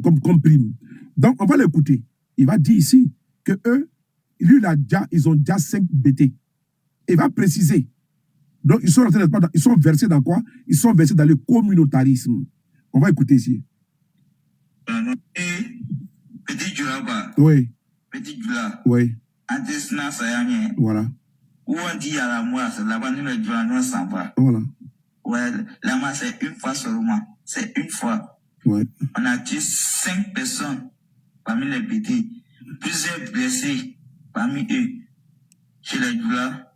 comme prime. Donc, on va l'écouter. Il va dire ici que eux, ils ont déjà 5 BT. Il va préciser. Donc, ils sont versés dans quoi? Ils sont versés dans le communautarisme. On va écouter ici. Petit Djoula. Oui. Petit Djoula. Oui. Voilà. Où on dit à la moi, c'est là-bas, nous, le Djoula, nous, s'en va. Voilà. Ouais, là-bas, c'est une fois seulement. C'est une fois. Ouais. On a tué 5 personnes parmi les BT. Plusieurs blessés parmi eux. Chez les Djoula,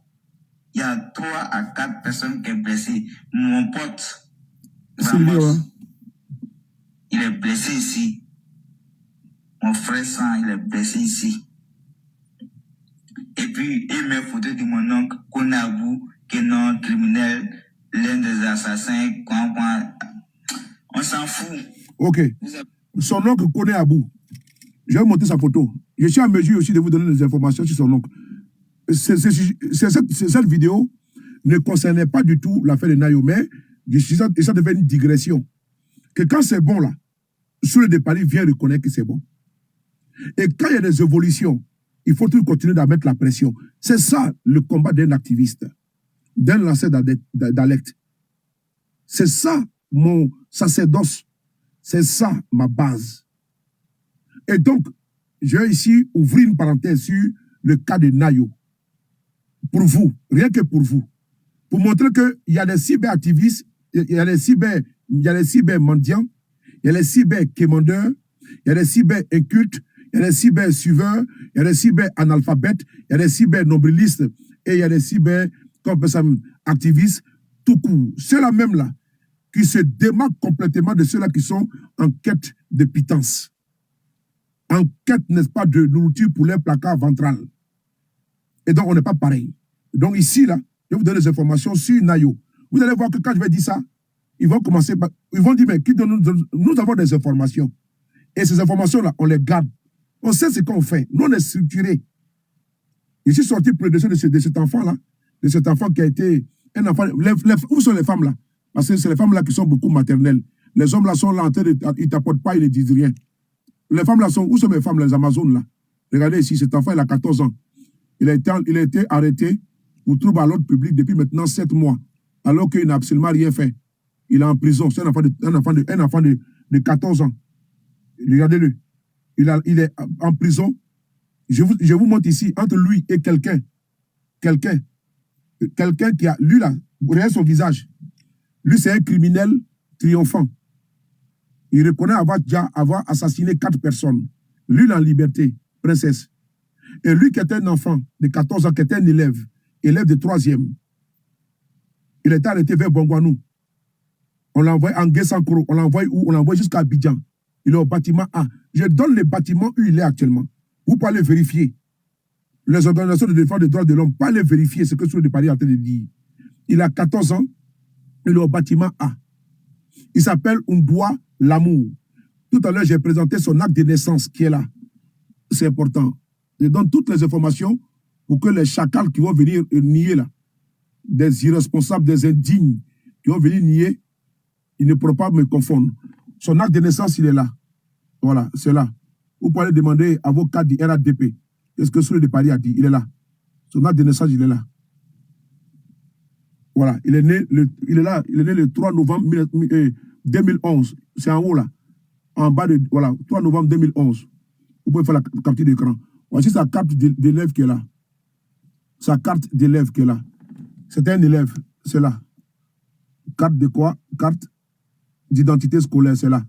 il y a 3 à 4 personnes qui sont blessées. Mon pote, il est blessé ici. mon frère sang, il est blessé ici. Et puis, il met une photo de mon oncle, Konabou, qui est non criminel, l'un des assassins, on s'en fout. Ok. Son oncle connaît Abou. Je vais vous montrer sa photo. Je suis à mesure aussi de vous donner des informations sur son oncle. Cette vidéo ne concernait pas du tout l'affaire de Nayo, mais ça devait une digression. Que quand c'est bon là, Souley de Paris vient reconnaître que c'est bon. Et quand il y a des évolutions, il faut toujours continuer à mettre la pression. C'est ça le combat d'un activiste, d'un lanceur d'alerte. C'est ça mon sacerdoce. C'est ça ma base. Et donc, je vais ici ouvrir une parenthèse sur le cas de Nayo. Pour vous, rien que pour vous. Pour montrer qu'il y a des cyberactivistes, il y a des cybermendiants, il y a des cyberquémandeurs, il y a des cyber-incultes, il y a des cyber-suiveurs, il y a des cyber-analphabètes, il y a des cyber-nombrilistes et il y a des cyber-activistes tout court. Ceux-là même là qui se démarquent complètement de ceux-là qui sont en quête de pitance. En quête, n'est-ce pas, de nourriture pour leur placard ventral. Et donc, on n'est pas pareil. Donc ici, là, je vais vous donner des informations sur Nayo. Vous allez voir que quand je vais dire ça, ils vont commencer par... Ils vont dire, mais nous avons des informations. Et ces informations-là, on les garde. On sait ce qu'on fait. Nous, on est structurés. Je suis sorti pour le dessus de cet enfant-là, de cet enfant qui a été un enfant... Où sont les femmes, là? Parce que c'est les femmes-là qui sont beaucoup maternelles. Les hommes, là, sont là en train de... Ils ne t'apportent pas, ils ne disent rien. Les femmes, là, sont... Où sont les femmes, les Amazones, là? Regardez ici, cet enfant, il a 14 ans. Il a été arrêté pour trouble à l'ordre public depuis maintenant 7 mois, alors qu'il n'a absolument rien fait. Il est en prison. C'est un enfant de 14 ans. Regardez-le. Il est en prison. Je vous montre ici, entre lui et quelqu'un qui a, lui là, regardez son visage. Lui, c'est un criminel triomphant. Il reconnaît avoir assassiné 4 personnes. Lui, il est en liberté, princesse. Et lui qui était un enfant de 14 ans, qui était un élève de 3e, il était arrêté vers Bongwanou. On l'a envoyé en Guessankoro. On l'a envoyé où? On l'a envoyé jusqu'à Abidjan. Il est au bâtiment A. Je donne le bâtiment où il est actuellement. Vous pouvez aller vérifier. Les organisations de défense des droits de l'homme, pas aller vérifier ce que Souley de Paris est en train de dire. Il a 14 ans. Il est au bâtiment A. Il s'appelle Umboua Lamour. Tout à l'heure, j'ai présenté son acte de naissance qui est là. C'est important. Je donne toutes les informations pour que les chacals qui vont venir nier là, des irresponsables, des indignes qui vont venir nier, ils ne pourront pas me confondre. Son acte de naissance, il est là. Voilà, c'est là. Vous pouvez demander à vos cadres du RADP. Qu'est-ce que Souley de Paris a dit? Il est là. Son acte de naissance, il est là. Voilà, il est né le 3 novembre 2011. C'est en haut là. En bas de, voilà, 3 novembre 2011. Vous pouvez faire la capture d'écran. Voici sa carte d'élève qui est là. Sa carte d'élève qui est là. C'est un élève, c'est là. Carte de quoi? Carte d'identité scolaire, c'est là.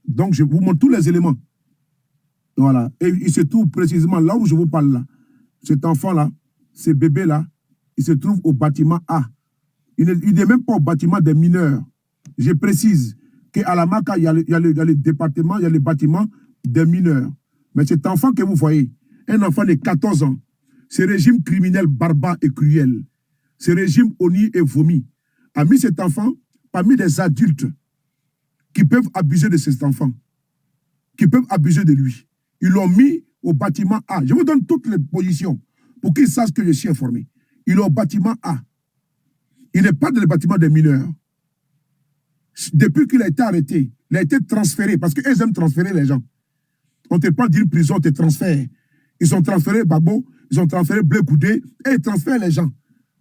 Donc, je vous montre tous les éléments. Voilà. Et il se trouve précisément là où je vous parle là. Cet enfant-là, ce bébé-là, il se trouve au bâtiment A. Il n'est même pas au bâtiment des mineurs. Je précise qu'à la MACA, il y a le département, il y a le bâtiment des mineurs. Mais cet enfant que vous voyez, un enfant de 14 ans, ce régime criminel barbare et cruel, ce régime honni et vomi, a mis cet enfant parmi des adultes qui peuvent abuser de cet enfant, qui peuvent abuser de lui. Ils l'ont mis au bâtiment A. Je vous donne toutes les positions pour qu'ils sachent que je suis informé. Il est au bâtiment A. Il n'est pas dans le bâtiment des mineurs. Depuis qu'il a été arrêté, il a été transféré, parce qu'ils aiment transférer les gens. On ne te prend d'une prison, on te transfère. Ils ont transféré Gbagbo, ils ont transféré Blé Goudé, et ils transfèrent les gens.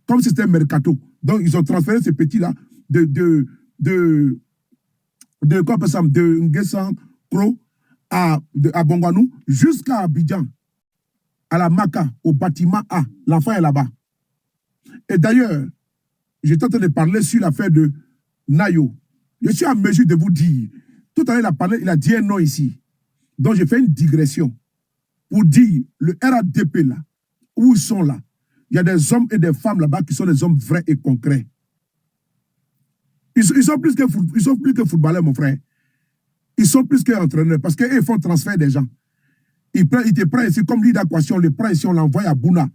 Comme si c'était un mercato. Donc, ils ont transféré ces petits-là de Nguessan-Kro à Bongwanou jusqu'à Abidjan, à la MACA, au bâtiment A. L'enfant est là-bas. Et d'ailleurs, j'étais en train de parler sur l'affaire de Nayo. Je suis en mesure de vous dire, tout à l'heure il a dit un nom ici. Donc j'ai fait une digression pour dire, le RADP là, où ils sont là, il y a des hommes et des femmes là-bas qui sont des hommes vrais et concrets. Ils sont plus que footballeurs, mon frère. Ils sont plus qu'entraîneurs parce qu'ils font transfert des gens. Il te prend ici, comme l'île d'Aquation, on le prend ici, on l'envoie à Bouna.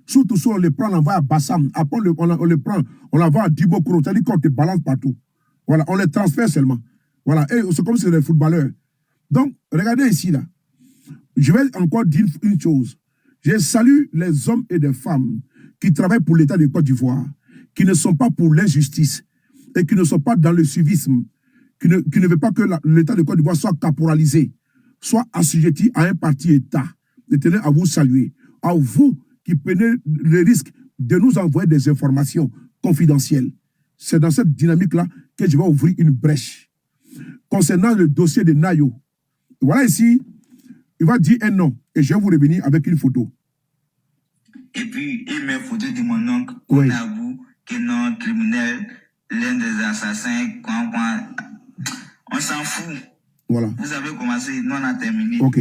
Surtout on le prend, on l'envoie à Bassam. Après, on le prend, on l'envoie à Dibokoro. C'est-à-dire qu'on te balance partout. Voilà, on les transfère seulement. Voilà, et c'est comme si c'était des footballeurs. Donc, regardez ici, là. Je vais encore dire une chose. Je salue les hommes et les femmes qui travaillent pour l'État de Côte d'Ivoire, qui ne sont pas pour l'injustice et qui ne sont pas dans le civisme, qui ne veulent pas que l'État de Côte d'Ivoire soit caporalisé, soit assujetti à un parti État. Je tenais à vous saluer. À vous qui prenez le risque de nous envoyer des informations confidentielles. C'est dans cette dynamique-là que je vais ouvrir une brèche. Concernant le dossier de Nayo, voilà ici, il va dire un nom et je vais vous revenir avec une photo. Et puis, il met une photo de mon oncle, Oui. Konabou, qui est non criminel, l'un des assassins, on s'en fout. Voilà. Vous avez commencé, nous on a terminé. Ok.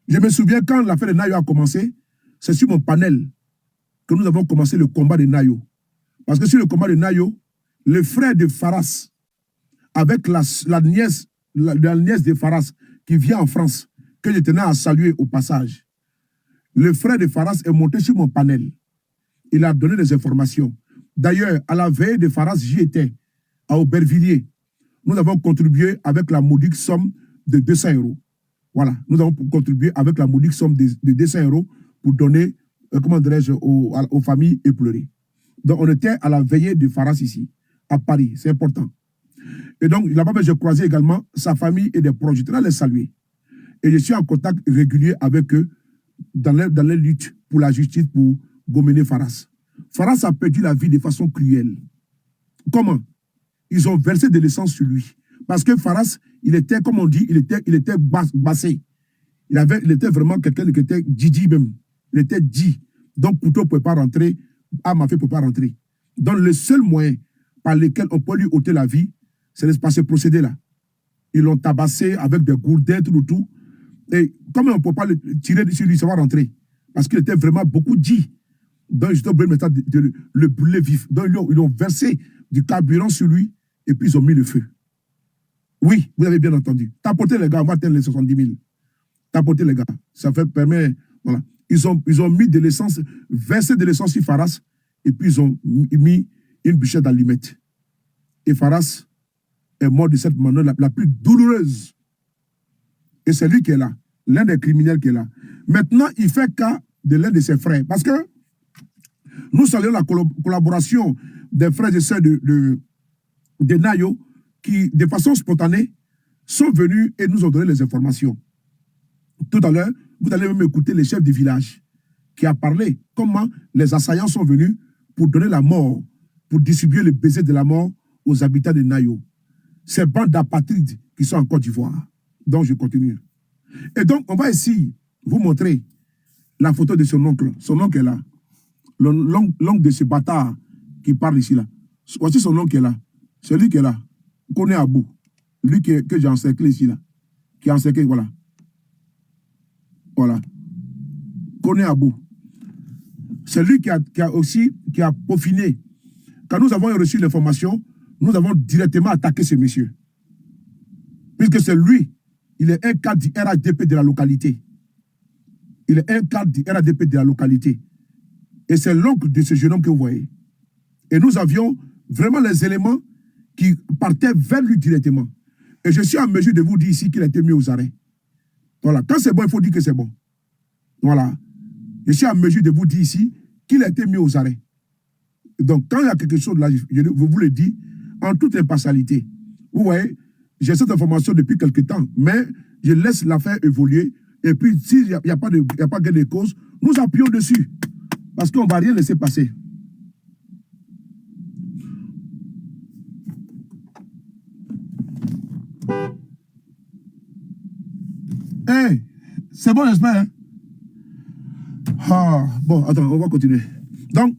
Je me souviens quand l'affaire de Nayo a commencé, c'est sur mon panel que nous avons commencé le combat de Nayo. Parce que sur le combat de Nayo, le frère de Faras, avec la nièce de Faras qui vient en France, que je tenais à saluer au passage. Le frère de Faras est monté sur mon panel. Il a donné des informations. D'ailleurs, à la veille de Faras, j'y étais, à Aubervilliers. Nous avons contribué avec la modique somme de 200 €. Voilà, nous avons contribué avec la modique somme de 200 € pour donner, comment dirais-je, aux familles éplorées. Donc, on était à la veillée de Faras ici, à Paris. C'est important. Et donc, là-bas, j'ai croisé également sa famille et des proches. Je tenais à les saluer. Et je suis en contact régulier avec eux dans les luttes pour la justice pour gominer Faras. Faras a perdu la vie de façon cruelle. Comment? Ils ont versé de l'essence sur lui. Parce que Faras, il était, comme on dit, il était bassé. Il était vraiment quelqu'un qui était Didi même. Il était dit. Donc, couteau ne pouvait pas rentrer, arme à feu ne pouvait pas rentrer. Donc, le seul moyen par lequel on peut lui ôter la vie, c'est par ce procédé-là. Ils l'ont tabassé avec des gourdins, tout. Et comme on ne peut pas le tirer sur lui, ça va rentrer. Parce qu'il était vraiment beaucoup dit. Donc, ils ont de le brûler vif. Donc, ils ont versé du carburant sur lui et puis ils ont mis le feu. Oui, vous avez bien entendu. Tapotez les gars, on va atteindre les 70 000. Tapotez les gars. Ça permet, voilà. Ils ont mis de l'essence, versé de l'essence sur Faras et puis ils ont mis une bûchette d'allumettes. Et Faras est mort de cette manière la plus douloureuse. Et c'est lui qui est là, l'un des criminels qui est là. Maintenant, il fait cas de l'un de ses frères. Parce que nous saluons la collaboration des frères et sœurs de Nayo qui, de façon spontanée, sont venus et nous ont donné les informations. Tout à l'heure, vous allez même écouter le chef du village qui a parlé comment les assaillants sont venus pour donner la mort, pour distribuer le baiser de la mort aux habitants de Nayo. Ces bandes d'apatrides qui sont en Côte d'Ivoire. Donc, je continue. Et donc, on va ici vous montrer la photo de son oncle. Son oncle est là. L'oncle de ce bâtard qui parle ici, là. Voici son oncle qui est là. C'est lui qui est là. Connaît à bout. Lui que j'ai encerclé ici, là. Qui a encerclé, voilà. Voilà. Connaît à bout. C'est lui qui a peaufiné. Quand nous avons reçu l'information, nous avons directement attaqué ce monsieur. Puisque c'est lui, il est un cadre du RADP de la localité. Il est un cadre du RADP de la localité. Et c'est l'oncle de ce jeune homme que vous voyez. Et nous avions vraiment les éléments qui partaient vers lui directement. Et je suis en mesure de vous dire ici qu'il a été mis aux arrêts. Voilà. Quand c'est bon, il faut dire que c'est bon. Voilà. Je suis en mesure de vous dire ici qu'il a été mis aux arrêts. Donc, quand il y a quelque chose là, je vous le dis, en toute impartialité. Vous voyez, j'ai cette information depuis quelque temps, mais je laisse l'affaire évoluer. Et puis, s'il n'y a pas gain de cause, nous appuyons dessus. Parce qu'on ne va rien laisser passer. Hey, c'est bon, j'espère. Hein? Ah, bon, attends, on va continuer. Donc,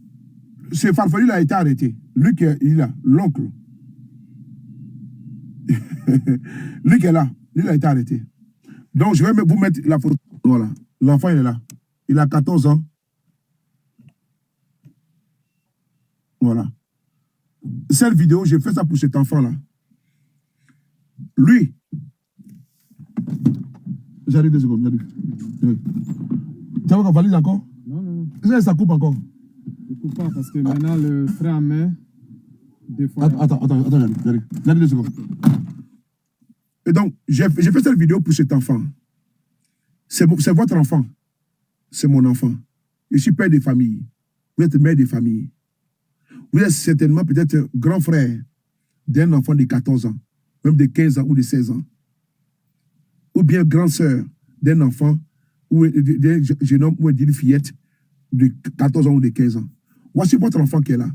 ce farfelu a été arrêté. Lui qui est là, l'oncle. Lui qui est là, lui a été arrêté. Donc, je vais vous mettre la photo. Voilà, l'enfant il est là. Il a 14 ans. Voilà. Cette vidéo, j'ai fait ça pour cet enfant-là. Lui, J'arrive 2 secondes, j'arrive. Tu as encore valise encore? Non. Ça coupe encore. Je ne coupe pas parce que maintenant le frère met des fois. Attends, j'arrive. J'arrive 2 secondes. Et donc, j'ai fait cette vidéo pour cet enfant. C'est votre enfant. C'est mon enfant. Je suis père de famille. Vous êtes mère de famille. Vous êtes certainement peut-être grand frère d'un enfant de 14 ans, même de 15 ans ou de 16 ans. Ou bien grande sœur d'un enfant ou d'un jeune homme ou d'une fillette de 14 ans ou de 15 ans. Voici votre enfant qui est là.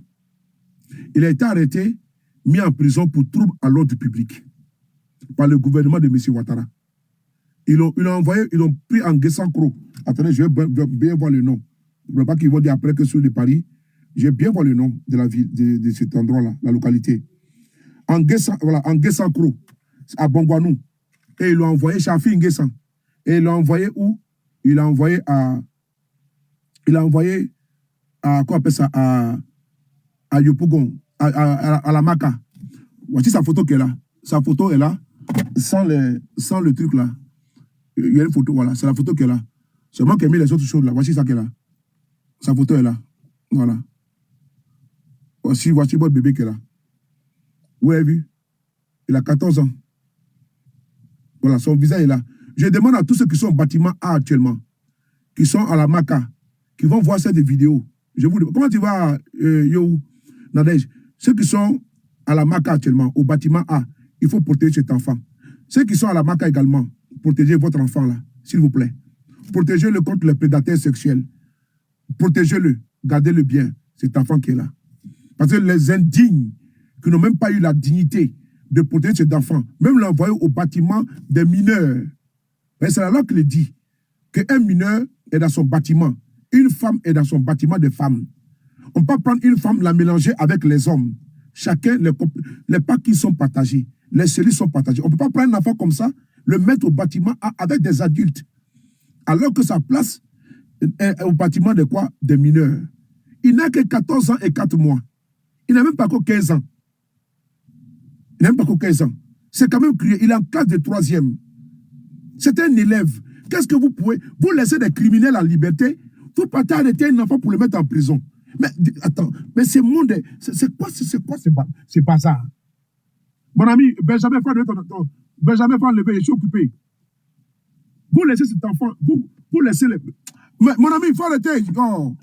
Il a été arrêté, mis en prison pour trouble à l'ordre public par le gouvernement de M. Ouattara. Ils l'ont pris en Guessancro. Attendez, je vais bien voir le nom. Je ne veux pas qu'ils vont dire après que sur de Paris. Je vais bien voir le nom de la ville, de cet endroit-là, la localité. En Guessancro, à Bongwanou. Et ils l'ont envoyé chez Afi Nguessan. Et ils l'ont envoyé où? Il l'a envoyé à quoi on appelle ça? À Yopougon, à la Maka. Voici sa photo qui est là. Sa photo est là, sans le truc là. Il y a une photo, voilà, c'est la photo qui est là. Seulement qu'elle a mis les autres choses là. Voici ça qui est là. Sa photo est là. Voilà. Voici votre bébé qui est là. Vous avez vu? Il a 14 ans. Voilà, son visage est là. Je demande à tous ceux qui sont au bâtiment A actuellement, qui sont à la Maka, qui vont voir cette vidéo. Je vous demande, comment tu vas, Yo, Nadège? Ceux qui sont à la Maka actuellement, au bâtiment A, il faut protéger cet enfant. Ceux qui sont à la Maka également, protégez votre enfant là, s'il vous plaît. Protégez-le contre les prédateurs sexuels. Protégez-le, gardez-le bien, cet enfant qui est là. Parce que les indignes, qui n'ont même pas eu la dignité de protéger cet enfant, même l'envoyer au bâtiment des mineurs. C'est alors qu'il dit qu'un mineur est dans son bâtiment, une femme est dans son bâtiment de femmes. On ne peut pas prendre une femme, la mélanger avec les hommes. Chacun, les pas qui sont partagés, les cellules sont partagées. On ne peut pas prendre un enfant comme ça, le mettre au bâtiment avec des adultes. Alors que sa place est au bâtiment de quoi? Des mineurs. Il n'a que 14 ans et 4 mois. Il n'a même pas encore 15 ans. Il n'a même pas encore 15 ans. C'est quand même crié. Il est en classe de 3e. C'est un élève. Qu'est-ce que vous pouvez... Vous laissez des criminels en liberté, vous partez arrêter un enfant pour le mettre en prison. Mais attends, mais ce monde, c'est quoi ce bazar? Mon ami, Benjamin, faut lever, je suis occupé. Vous laissez cet enfant, vous laissez les... Mais, mon ami, il faut arrêter. Oh.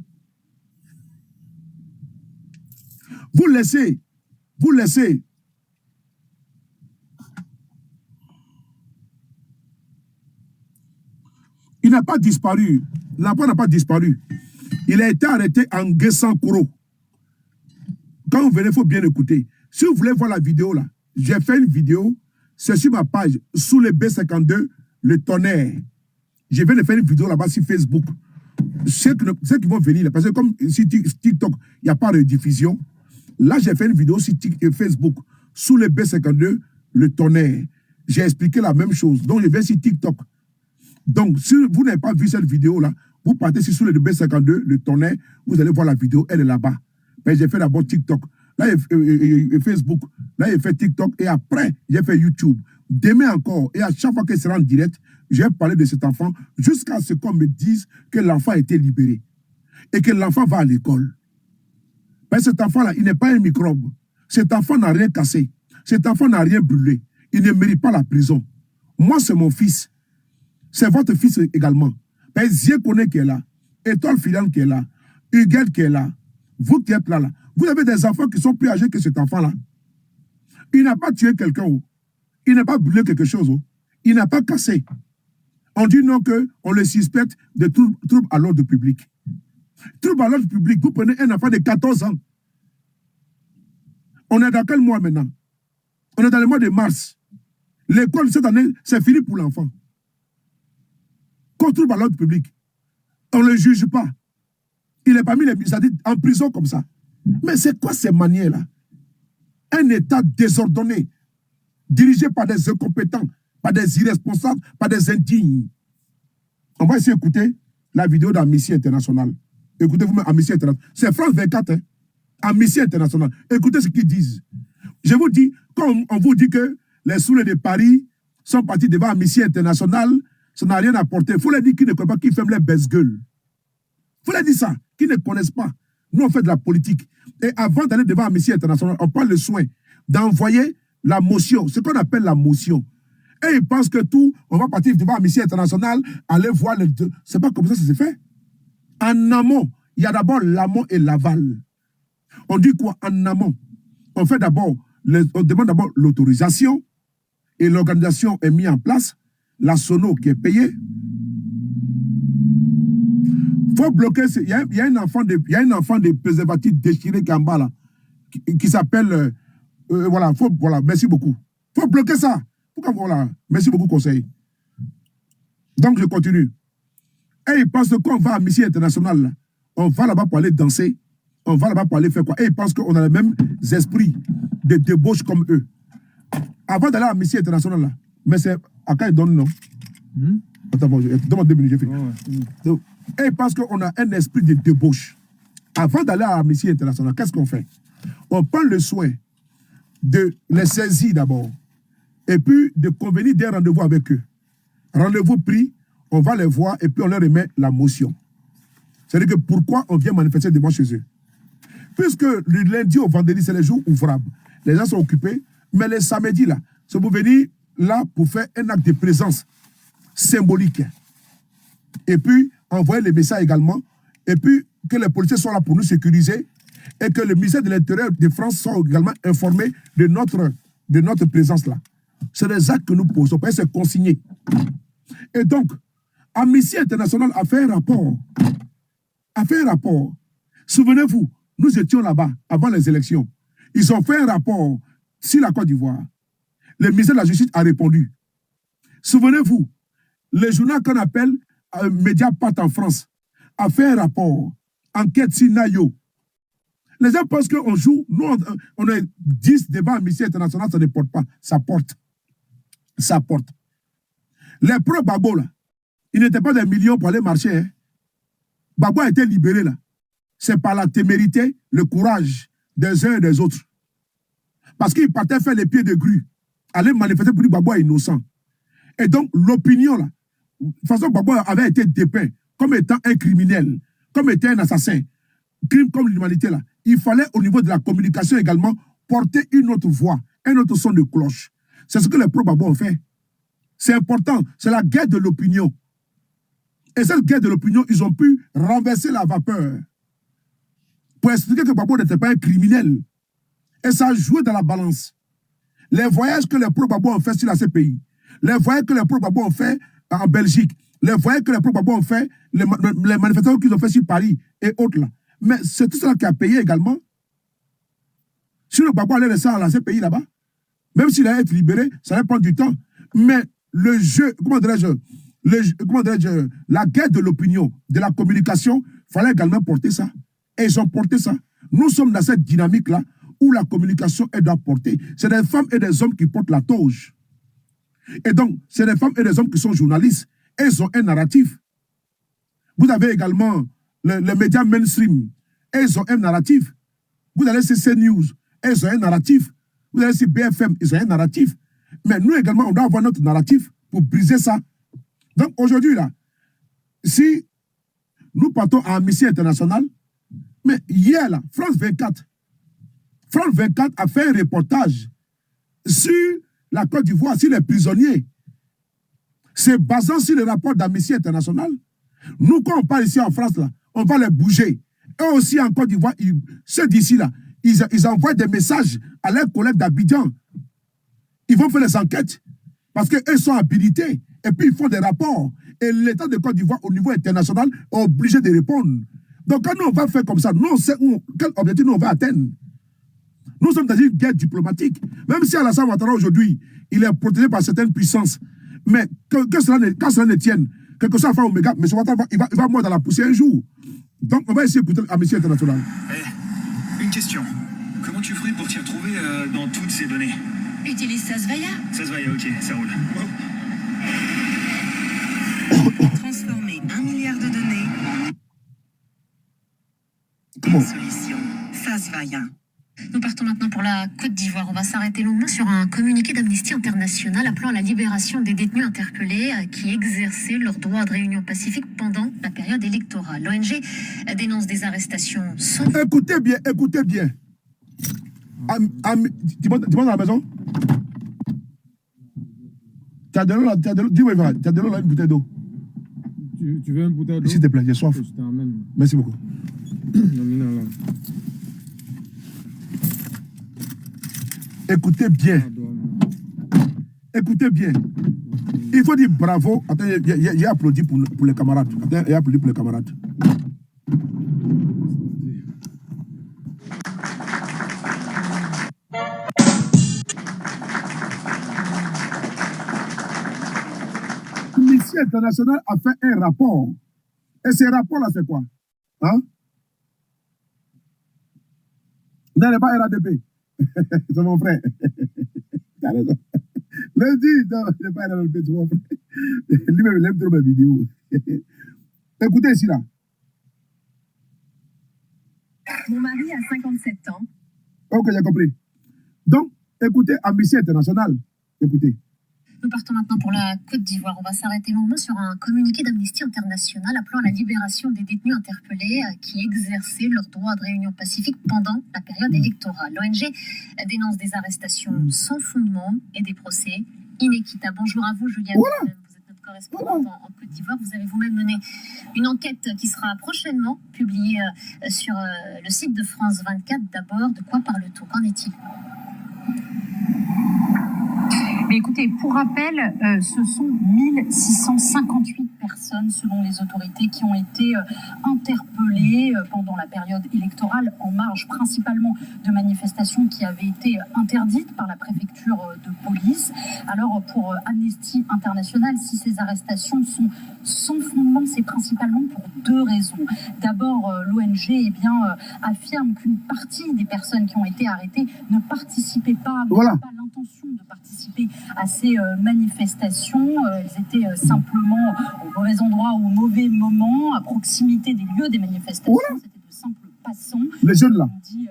Vous laissez. Il n'a pas disparu. L'enfant n'a pas disparu. Il a été arrêté en Guessancro. Quand vous venez, il faut bien écouter. Si vous voulez voir la vidéo là, j'ai fait une vidéo, c'est sur ma page, sous le B52, le tonnerre. Je viens de faire une vidéo là-bas sur Facebook. Ceux qui vont venir là, parce que comme sur TikTok, il n'y a pas de diffusion. Là, j'ai fait une vidéo sur Facebook, sous le B52, le tonnerre. J'ai expliqué la même chose. Donc, je vais sur TikTok. Donc, si vous n'avez pas vu cette vidéo-là, vous partez sur le B52, le tonnerre, vous allez voir la vidéo, elle est là-bas. J'ai fait d'abord TikTok, là, Facebook, là, j'ai fait TikTok, et après, j'ai fait YouTube. Demain encore, et à chaque fois qu'elle sera en direct, je vais parler de cet enfant jusqu'à ce qu'on me dise que l'enfant a été libéré et que l'enfant va à l'école. Mais cet enfant-là, il n'est pas un microbe. Cet enfant n'a rien cassé. Cet enfant n'a rien brûlé. Il ne mérite pas la prison. Moi, c'est mon fils. C'est votre fils également. Mais Ziekone qui est là, Étoile Filan qui est là, Huguel qui est là, vous qui êtes là, vous avez des enfants qui sont plus âgés que cet enfant-là. Il n'a pas tué quelqu'un. Il n'a pas brûlé quelque chose. Il n'a pas cassé. On dit non qu'on le suspecte de trouble à l'ordre public. Trouble à l'ordre public, vous prenez un enfant de 14 ans. On est dans quel mois maintenant? On est dans le mois de mars. L'école cette année, c'est fini pour l'enfant. Qu'on trouble à l'ordre public. On ne le juge pas. Il est parmi les... c'est-à-dire en prison comme ça. Mais c'est quoi ces manières-là? Un État désordonné, dirigé par des incompétents, par des irresponsables, par des indignes. On va essayer d'écouter la vidéo d'Amnesty International. Écoutez-vous, Amnesty International. C'est France 24, hein? Amnesty International. Écoutez ce qu'ils disent. Je vous dis, quand on vous dit que les soulets de Paris sont partis devant Amnesty International, ça n'a rien apporté. Il faut leur dire qu'ils ne connaissent pas, qu'ils ferment les baisse-gueules. Il faut leur dire ça, qu'ils ne connaissent pas. Nous, on fait de la politique. Et avant d'aller devant l'Amnesty International, on prend le soin d'envoyer la motion, ce qu'on appelle la motion. Et ils pensent que tout, on va partir devant l'Amnesty International, aller voir les deux. C'est pas comme ça que ça se fait. En amont, il y a d'abord l'amont et l'aval. On dit quoi en amont? On fait d'abord, on demande d'abord l'autorisation et l'organisation est mise en place. La sono qui est payée. Il faut bloquer. Il y a un enfant de préservatif déchiré qui est en bas là, qui s'appelle. Voilà, merci beaucoup. Il faut bloquer ça. Pourquoi, voilà, merci beaucoup, conseil. Donc, je continue. Et ils pensent qu'on va à Amnesty International, là. On va là-bas pour aller danser. On va là-bas pour aller faire quoi? Et ils pensent qu'on a les mêmes esprits de débauche comme eux. Avant d'aller à Amnesty International, là, mais c'est à quand ils donnent, non? Attends, bon, demande 2 minutes, j'ai fait. Donc, et ils pensent qu'on a un esprit de débauche. Avant d'aller à Amnesty International, qu'est-ce qu'on fait? On prend le soin de les saisir d'abord, et puis de convenir d'un rendez-vous avec eux. Rendez-vous pris, on va les voir, et puis on leur remet la motion. C'est-à-dire que pourquoi on vient manifester devant chez eux? Puisque le lundi au vendredi, c'est les jours ouvrables. Les gens sont occupés, mais les samedis, là, c'est pour venir là pour faire un acte de présence symbolique. Et puis, envoyer les messages également, et puis que les policiers soient là pour nous sécuriser, et que le ministère de l'Intérieur de France soit également informé de notre présence là. C'est des actes que nous posons, parce que c'est consigné. Et donc, Amnesty International a fait un rapport. Souvenez-vous, nous étions là-bas avant les élections. Ils ont fait un rapport sur la Côte d'Ivoire. Le ministère de la Justice a répondu. Souvenez-vous, le journal qu'on appelle Mediapart en France a fait un rapport, enquête sur Nayo. Les gens pensent qu'on joue, nous on est 10 devant Amnesty International, ça ne porte pas, ça porte. Ça porte. Les pro-Babo, là, ils n'étaient pas des millions pour aller marcher. Hein. Babo a été libéré, là. C'est par la témérité, le courage des uns et des autres. Parce qu'ils partaient faire les pieds de grue, aller manifester pour dire Babo est innocent. Et donc, l'opinion, là, de toute façon, Babo avait été dépeint comme étant un criminel, comme étant un assassin, crime comme l'humanité, là. Il fallait, au niveau de la communication également, porter une autre voix, un autre son de cloche. C'est ce que les pro-Babo ont fait. C'est important. C'est la guerre de l'opinion. Et cette guerre de l'opinion, ils ont pu renverser la vapeur pour expliquer que Babo n'était pas un criminel. Et ça a joué dans la balance. Les voyages que les pro-Babo ont fait sur la CPI, les voyages que les pro-Babo ont fait en Belgique, les voyages que les pro-Babo ont fait, les manifestations qu'ils ont fait sur Paris et autres là. Mais c'est tout cela qui a payé également. Si le Babo allait rester dans la CPI là-bas, même s'il allait être libéré, ça allait prendre du temps. Mais le jeu, comment dirais-je, la guerre de l'opinion, de la communication, il fallait également porter ça. Et ils ont porté ça. Nous sommes dans cette dynamique-là où la communication, elle doit porter. C'est des femmes et des hommes qui portent la toge. Et donc, c'est des femmes et des hommes qui sont journalistes. Et ils ont un narratif. Vous avez également les médias mainstream. Et ils ont un narratif. Vous allez sur CNews. Et ils ont un narratif. Vous allez sur BFM. Ils ont un narratif. Mais nous également, on doit avoir notre narratif pour briser ça. Donc, aujourd'hui, là, si nous partons à Amnesty International, mais hier, là, France 24 a fait un reportage sur la Côte d'Ivoire, sur les prisonniers. C'est basant sur le rapport d'Amnesty International. Nous, quand on parle ici en France, là, on va les bouger. Eux aussi, en Côte d'Ivoire, ceux d'ici, là, ils envoient des messages à leurs collègues d'Abidjan. Ils vont faire les enquêtes parce qu'eux sont habilités. Et puis, ils font des rapports. Et l'État de Côte d'Ivoire, au niveau international, est obligé de répondre. Donc, quand nous, on va faire comme ça, nous, on sait quel objectif nous, on va atteindre. Nous sommes dans une guerre diplomatique. Même si Alassane Ouattara, aujourd'hui, il est protégé par certaines puissances. Mais quand cela ne tienne, quel que soit Alpha Omega, M. Ouattara, il va mourir dans la poussière un jour. Donc, on va essayer d'écouter Amnesty International. Une question. Comment tu ferais pour t'y retrouver dans toutes ces données? Utilise Sasvaya. Sasvaya, ok, ça roule. Transformer 1 milliard de données Comment? en solution Sasvaya. Nous partons maintenant pour la Côte d'Ivoire. On va s'arrêter longuement sur un communiqué d'Amnesty International appelant à la libération des détenus interpellés qui exerçaient leur droit de réunion pacifique pendant la période électorale. L'ONG dénonce des arrestations sans... Écoutez bien, écoutez bien. Tu montes à la maison? Tu as de l'eau, dis-moi, tu as de l'eau là, une bouteille d'eau. Tu veux une bouteille d'eau? S'il te plaît, j'ai soif. Je t'emmène. Merci beaucoup. Écoutez bien. Écoutez bien. Il faut dire bravo. Attends, il a applaudi pour les camarades. Attends, il a applaudi pour les camarades. L'Amnesty International a fait un rapport. Et ce rapport-là, c'est quoi? Hein? Non, n'est pas RADP. C'est mon frère. T'as raison. Lundi, non, c'est pas RADP, c'est mon frère. Lui-même, il aime trop mes vidéos. Écoutez ici, là. Mon mari a 57 ans. Ok, j'ai compris. Donc, écoutez, Amnesty International. Écoutez. Nous partons maintenant pour la Côte d'Ivoire. On va s'arrêter longuement sur un communiqué d'Amnesty International appelant à la libération des détenus interpellés qui exerçaient leur droit de réunion pacifique pendant la période électorale. L'ONG dénonce des arrestations sans fondement et des procès inéquitables. Bonjour à vous, Julien. Voilà. Vous êtes notre correspondante en Côte d'Ivoire. Vous avez vous-même mené une enquête qui sera prochainement publiée sur le site de France 24. D'abord, de quoi parle-t-on? Qu'en est-il? Mais écoutez, pour rappel, ce sont 1658 personnes, selon les autorités, qui ont été interpellées pendant la période électorale, en marge principalement de manifestations qui avaient été interdites par la préfecture de police. Alors, pour Amnesty International, si ces arrestations sont sans fondement, c'est principalement pour deux raisons. D'abord, l'ONG affirme qu'une partie des personnes qui ont été arrêtées ne participaient pas, n'avaient pas l'intention de participer à ces manifestations. Elles étaient simplement au mauvais endroit, au mauvais moment, à proximité des lieux des manifestations. C'était de simples passants. Les jeunes là. Dit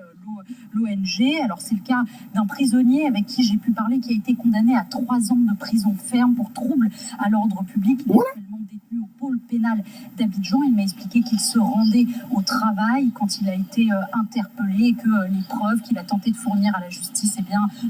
l'ONG. Alors c'est le cas d'un prisonnier avec qui j'ai pu parler, qui a été condamné à 3 ans de prison ferme pour trouble à l'ordre public. Il est actuellement détenu au pôle pénal d'Abidjan. Il m'a expliqué qu'il se rendait au travail quand il a été interpellé et que les preuves qu'il a tenté de fournir à la justice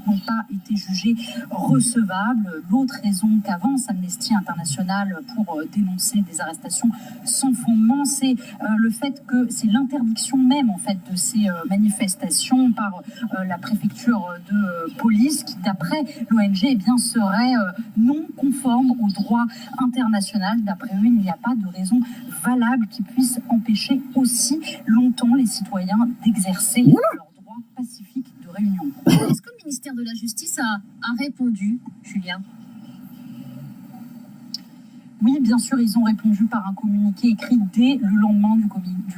n'ont pas été jugées recevables. L'autre raison qu'avance Amnesty International pour dénoncer des arrestations sans fondement, c'est le fait que c'est l'interdiction même en fait de ces manifestations par la préfecture de police qui, d'après l'ONG, serait non conforme au droit international. D'après eux, il n'y a pas de raison valable qui puisse empêcher aussi longtemps les citoyens d'exercer leur droit pacifique de réunion. Est-ce que le ministère de la Justice a répondu, Julien? Oui, bien sûr, ils ont répondu par un communiqué écrit dès le lendemain du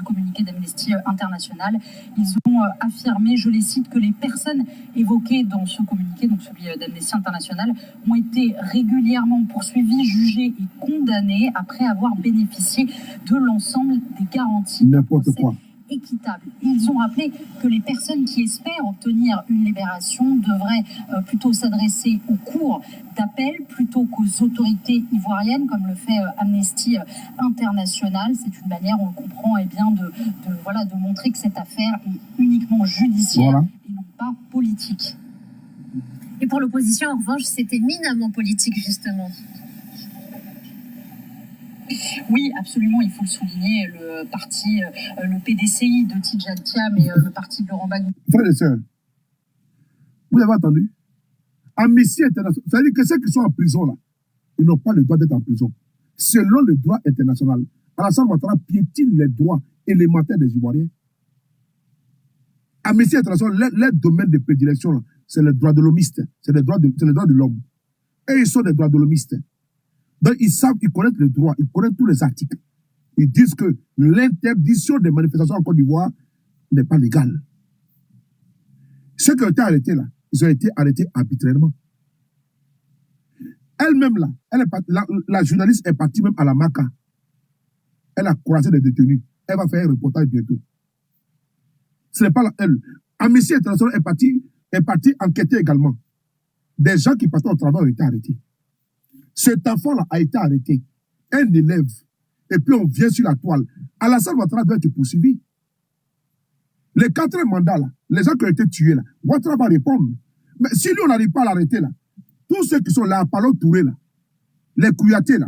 communiqué d'Amnesty International. Ils ont affirmé, je les cite, que les personnes évoquées dans ce communiqué, donc celui d'Amnesty International, ont été régulièrement poursuivies, jugées et condamnées après avoir bénéficié de l'ensemble des garanties. N'importe quoi. Équitable. Ils ont rappelé que les personnes qui espèrent obtenir une libération devraient plutôt s'adresser aux cours d'appel plutôt qu'aux autorités ivoiriennes, comme le fait Amnesty International. C'est une manière, on le comprend, de montrer que cette affaire est uniquement judiciaire et non pas politique. Et pour l'opposition, en revanche, c'est éminemment politique, justement. Oui, absolument, il faut le souligner, le parti, le PDCI de Tidjane Thiam et le parti de Laurent Gbagbo. Frères et sœurs, vous avez entendu? Amnesty International, c'est-à-dire que ceux qui sont en prison là, ils n'ont pas le droit d'être en prison. Selon le droit international, Alassane Ouattara piétine les droits élémentaires des Ivoiriens. Amnesty International, leur domaine de prédilection, c'est le droit de l'homiste, c'est le droit de l'homme. Et ils sont des droits de l'homiste. Donc, ils connaissent le droit, ils connaissent tous les articles. Ils disent que l'interdiction des manifestations en Côte d'Ivoire n'est pas légale. Ceux qui ont été arrêtés là, ils ont été arrêtés arbitrairement. Elle-même là, la journaliste est partie même à la MACA. Elle a croisé des détenus. Elle va faire un reportage bientôt. Ce n'est pas elle. Amnesty International est parti enquêter également. Des gens qui passaient au travail ont été arrêtés. Cet enfant-là a été arrêté. Un élève. Et puis on vient sur la toile. Alassane Ouattara doit être poursuivi. Les 4 mandats, là, les gens qui ont été tués, là, Ouattara va répondre. Mais si lui, on n'arrive pas à l'arrêter, là, tous ceux qui sont là, Apollo Touré, là, les Kouyaté, là,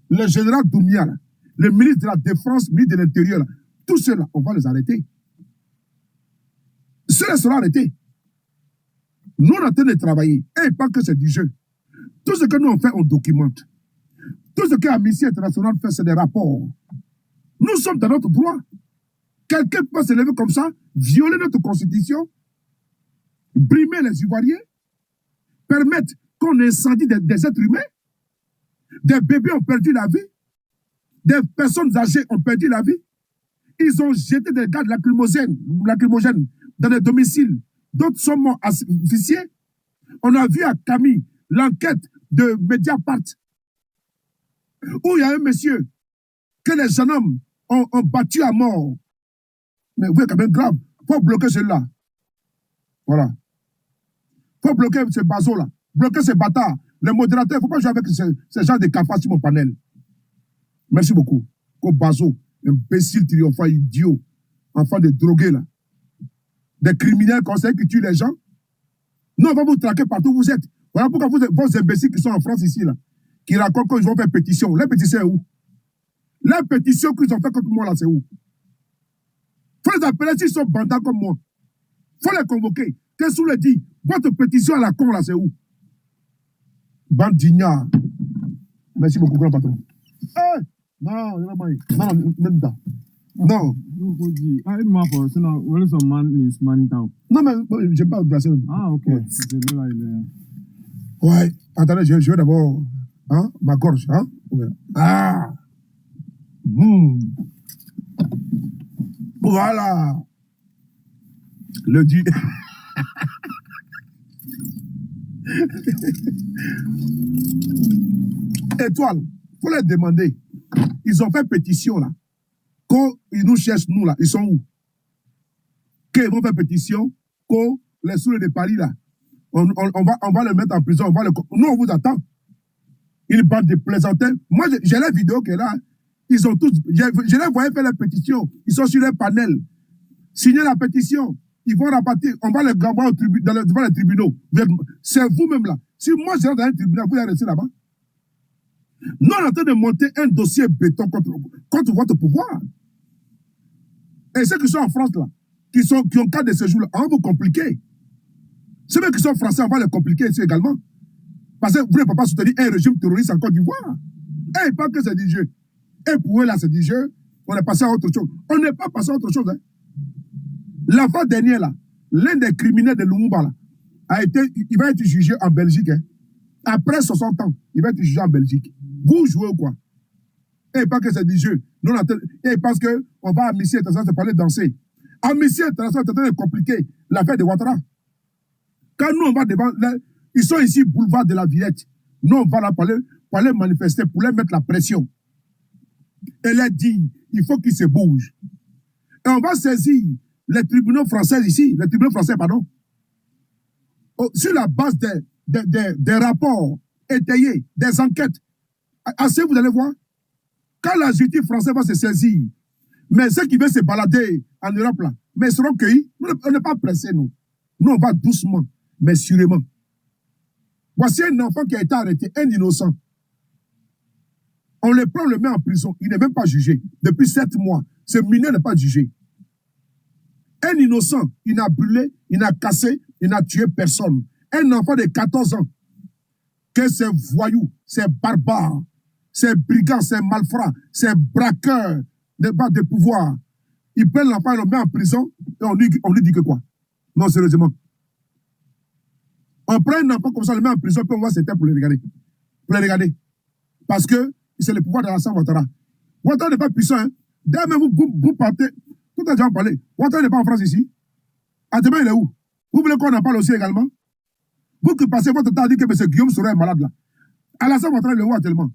le général Doumia, là, le ministre de la Défense, ministre de l'Intérieur, là, tous ceux-là, on va les arrêter. Ceux-là seront arrêtés. Nous, on est en train de travailler. Et pas que c'est du jeu. Tout ce que nous, on fait, on documente. Tout ce que Amnesty International fait, c'est des rapports. Nous sommes dans notre droit. Quelqu'un peut se lever comme ça, violer notre constitution, brimer les Ivoiriens, permettre qu'on incendie des êtres humains. Des bébés ont perdu la vie. Des personnes âgées ont perdu la vie. Ils ont jeté des gaz lacrymogènes dans les domiciles. D'autres sont morts asphyxiés. On a vu à Camille l'enquête de Mediapart où il y a un monsieur que les jeunes hommes ont battu à mort. Mais vous êtes quand même grave. Il faut bloquer celui-là. Voilà. Il faut bloquer ce bazo-là. Bloquer ces bâtards. Les modérateurs, il ne faut pas jouer avec ces gens de cafards sur mon panel. Merci beaucoup. Comme bazo, imbécile, triomphant, idiot, enfant de drogués, là. Des criminels conseillers qui tuent les gens. Nous, on va vous traquer partout où vous êtes. Voilà pourquoi vos imbéciles qui sont en France ici, là, qui racontent qu'ils vont faire pétition. Les pétitions, c'est où? Les pétitions qu'ils ont fait contre moi, là, c'est où? Il faut les appeler s'ils sont bandants comme moi. Il faut les convoquer. Qu'est-ce que vous leur dites? Votre pétition à la con, là, c'est où? Bande d'ignards. Merci beaucoup, grand patron. Hey! Non, même pas. Non. Non, mais j'aime pas placer. Ah, ok. Ouais. Attendez, je vais d'abord. Hein, ma gorge. Hein? Ah! Voilà. Le dit. Étoile, il faut les demander. Ils ont fait pétition là. Quand ils nous cherchent, nous là, ils sont où? Quand ils vont faire pétition, quand les soulets de Paris là, on va les mettre en prison, nous on vous attend. Une bande de plaisantins. Moi j'ai la vidéo qui est là. Ils ont tous, je les voyais faire la pétition. Ils sont sur les panels. Signer la pétition. Ils vont rapatrier. On va les grammer devant les tribunaux. C'est vous-même là. Si moi je rentre dans un tribunal, vous allez rester là-bas. Nous, on est en train de monter un dossier béton contre votre pouvoir. Et ceux qui sont en France, là, qui ont cas de séjour, là, on va vous compliquer. Ceux qui sont français, on va les compliquer ici également. Parce que vous ne pouvez pas soutenir un régime terroriste en Côte d'Ivoire. Et pas que c'est du jeu. Et pour eux, là, c'est du jeu. On est passé à autre chose. On n'est pas passé à autre chose. Hein. La fois dernière, là, l'un des criminels de Lumumba, là, il va être jugé en Belgique. Hein. Après 60 ans, il va être jugé en Belgique. Vous jouez ou quoi? Et pas que c'est du jeu. Nous, et parce qu'on va à Amnesty International se parler danser. Amnesty International est en train de compliquer l'affaire de Ouattara. Quand nous, on va devant, ils sont ici, boulevard de la Villette. Nous, on va là pour aller manifester, pour leur mettre la pression. Et leur dire, il faut qu'ils se bougent. Et on va saisir les tribunaux français ici, les tribunaux français, pardon, sur la base des rapports étayés, des enquêtes. Assez, vous allez voir, quand la justice française va se saisir, mais ceux qui veulent se balader en Europe, là, mais ils seront cueillis. On n'est pas pressés, nous. Nous, on va doucement, mais sûrement. Voici un enfant qui a été arrêté, un innocent. On le prend, on le met en prison. Il n'est même pas jugé. Depuis 7 mois, ce mineur n'est pas jugé. Un innocent, il n'a brûlé, il n'a cassé, il n'a tué personne. Un enfant de 14 ans, que ces voyous, ces barbares, ces brigands, ces malfrats, ces braqueurs de pouvoir, ils prennent l'enfant, ils le mettent en prison, et on lui dit que quoi? Non, sérieusement. On prend un enfant comme ça, on le met en prison, puis on va s'éteindre pour les regarder. Pour les regarder. Parce que c'est le pouvoir de Alassane Ouattara. Ouattara n'est pas puissant. Hein. D'ailleurs, vous partez, tout le gens parlé. Ouattara n'est pas en France ici. À demain, il est où? Vous voulez qu'on en parle aussi également? Vous qui passez votre temps à dire que M. Guillaume Soro est malade là. Alassane Ouattara, il est où actuellement?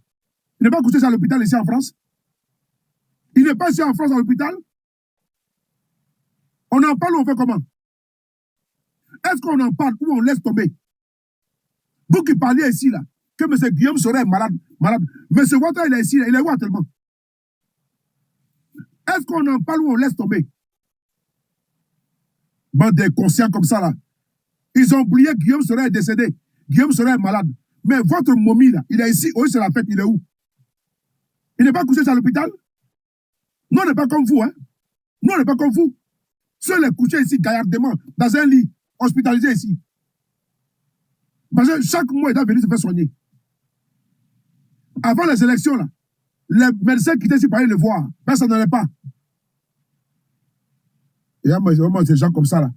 Il n'est pas couché à l'hôpital ici en France? Il n'est pas ici en France à l'hôpital? On en parle ou on fait comment? Est-ce qu'on en parle ou on laisse tomber? Vous qui parliez ici, là, que M. Guillaume serait malade. M. Ouattara, il est ici, là, il est où actuellement? Est-ce qu'on en parle ou on laisse tomber? Bande des conscients comme ça, là. Ils ont oublié que Guillaume serait décédé. Guillaume serait malade. Mais votre momie, là, il est ici. Oui, c'est la fête, il est où? Il n'est pas couché à l'hôpital? Nous, on n'est pas comme vous, hein? Nous, on n'est pas comme vous. Seul est couché ici, gaillardement, dans un lit, hospitalisé ici. Parce que chaque mois, il doit venir se faire soigner. Avant les élections, là, les médecins qui étaient ici pour aller le voir, ben ça n'en est pas. Et là, moi, ces gens comme ça, là.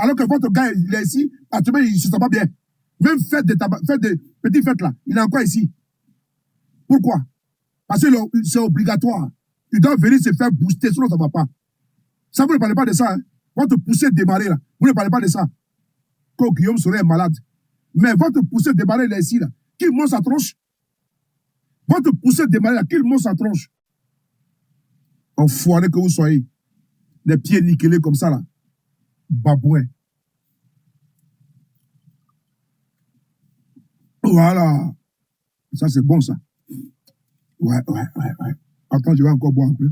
Alors que votre gars, il est ici, actuellement, il ne se sent pas bien. Même fête des petites fêtes, là, il est encore ici. Pourquoi? Parce que c'est obligatoire. Il doit venir se faire booster, sinon ça ne va pas. Ça, vous ne parlez pas de ça, hein? Votre poussée démarrer, là, vous ne parlez pas de ça. Quand Guillaume serait malade. Mais votre poussée démarrer, là, ici, là, qui monte sa tronche? Votre poussée démarrer, là, qui monte sa tronche? Enfoiré que vous soyez. Les pieds nickelés comme ça, là. Babouin. Voilà. Ça, c'est bon, ça. Ouais. Attends, je vais encore boire un peu.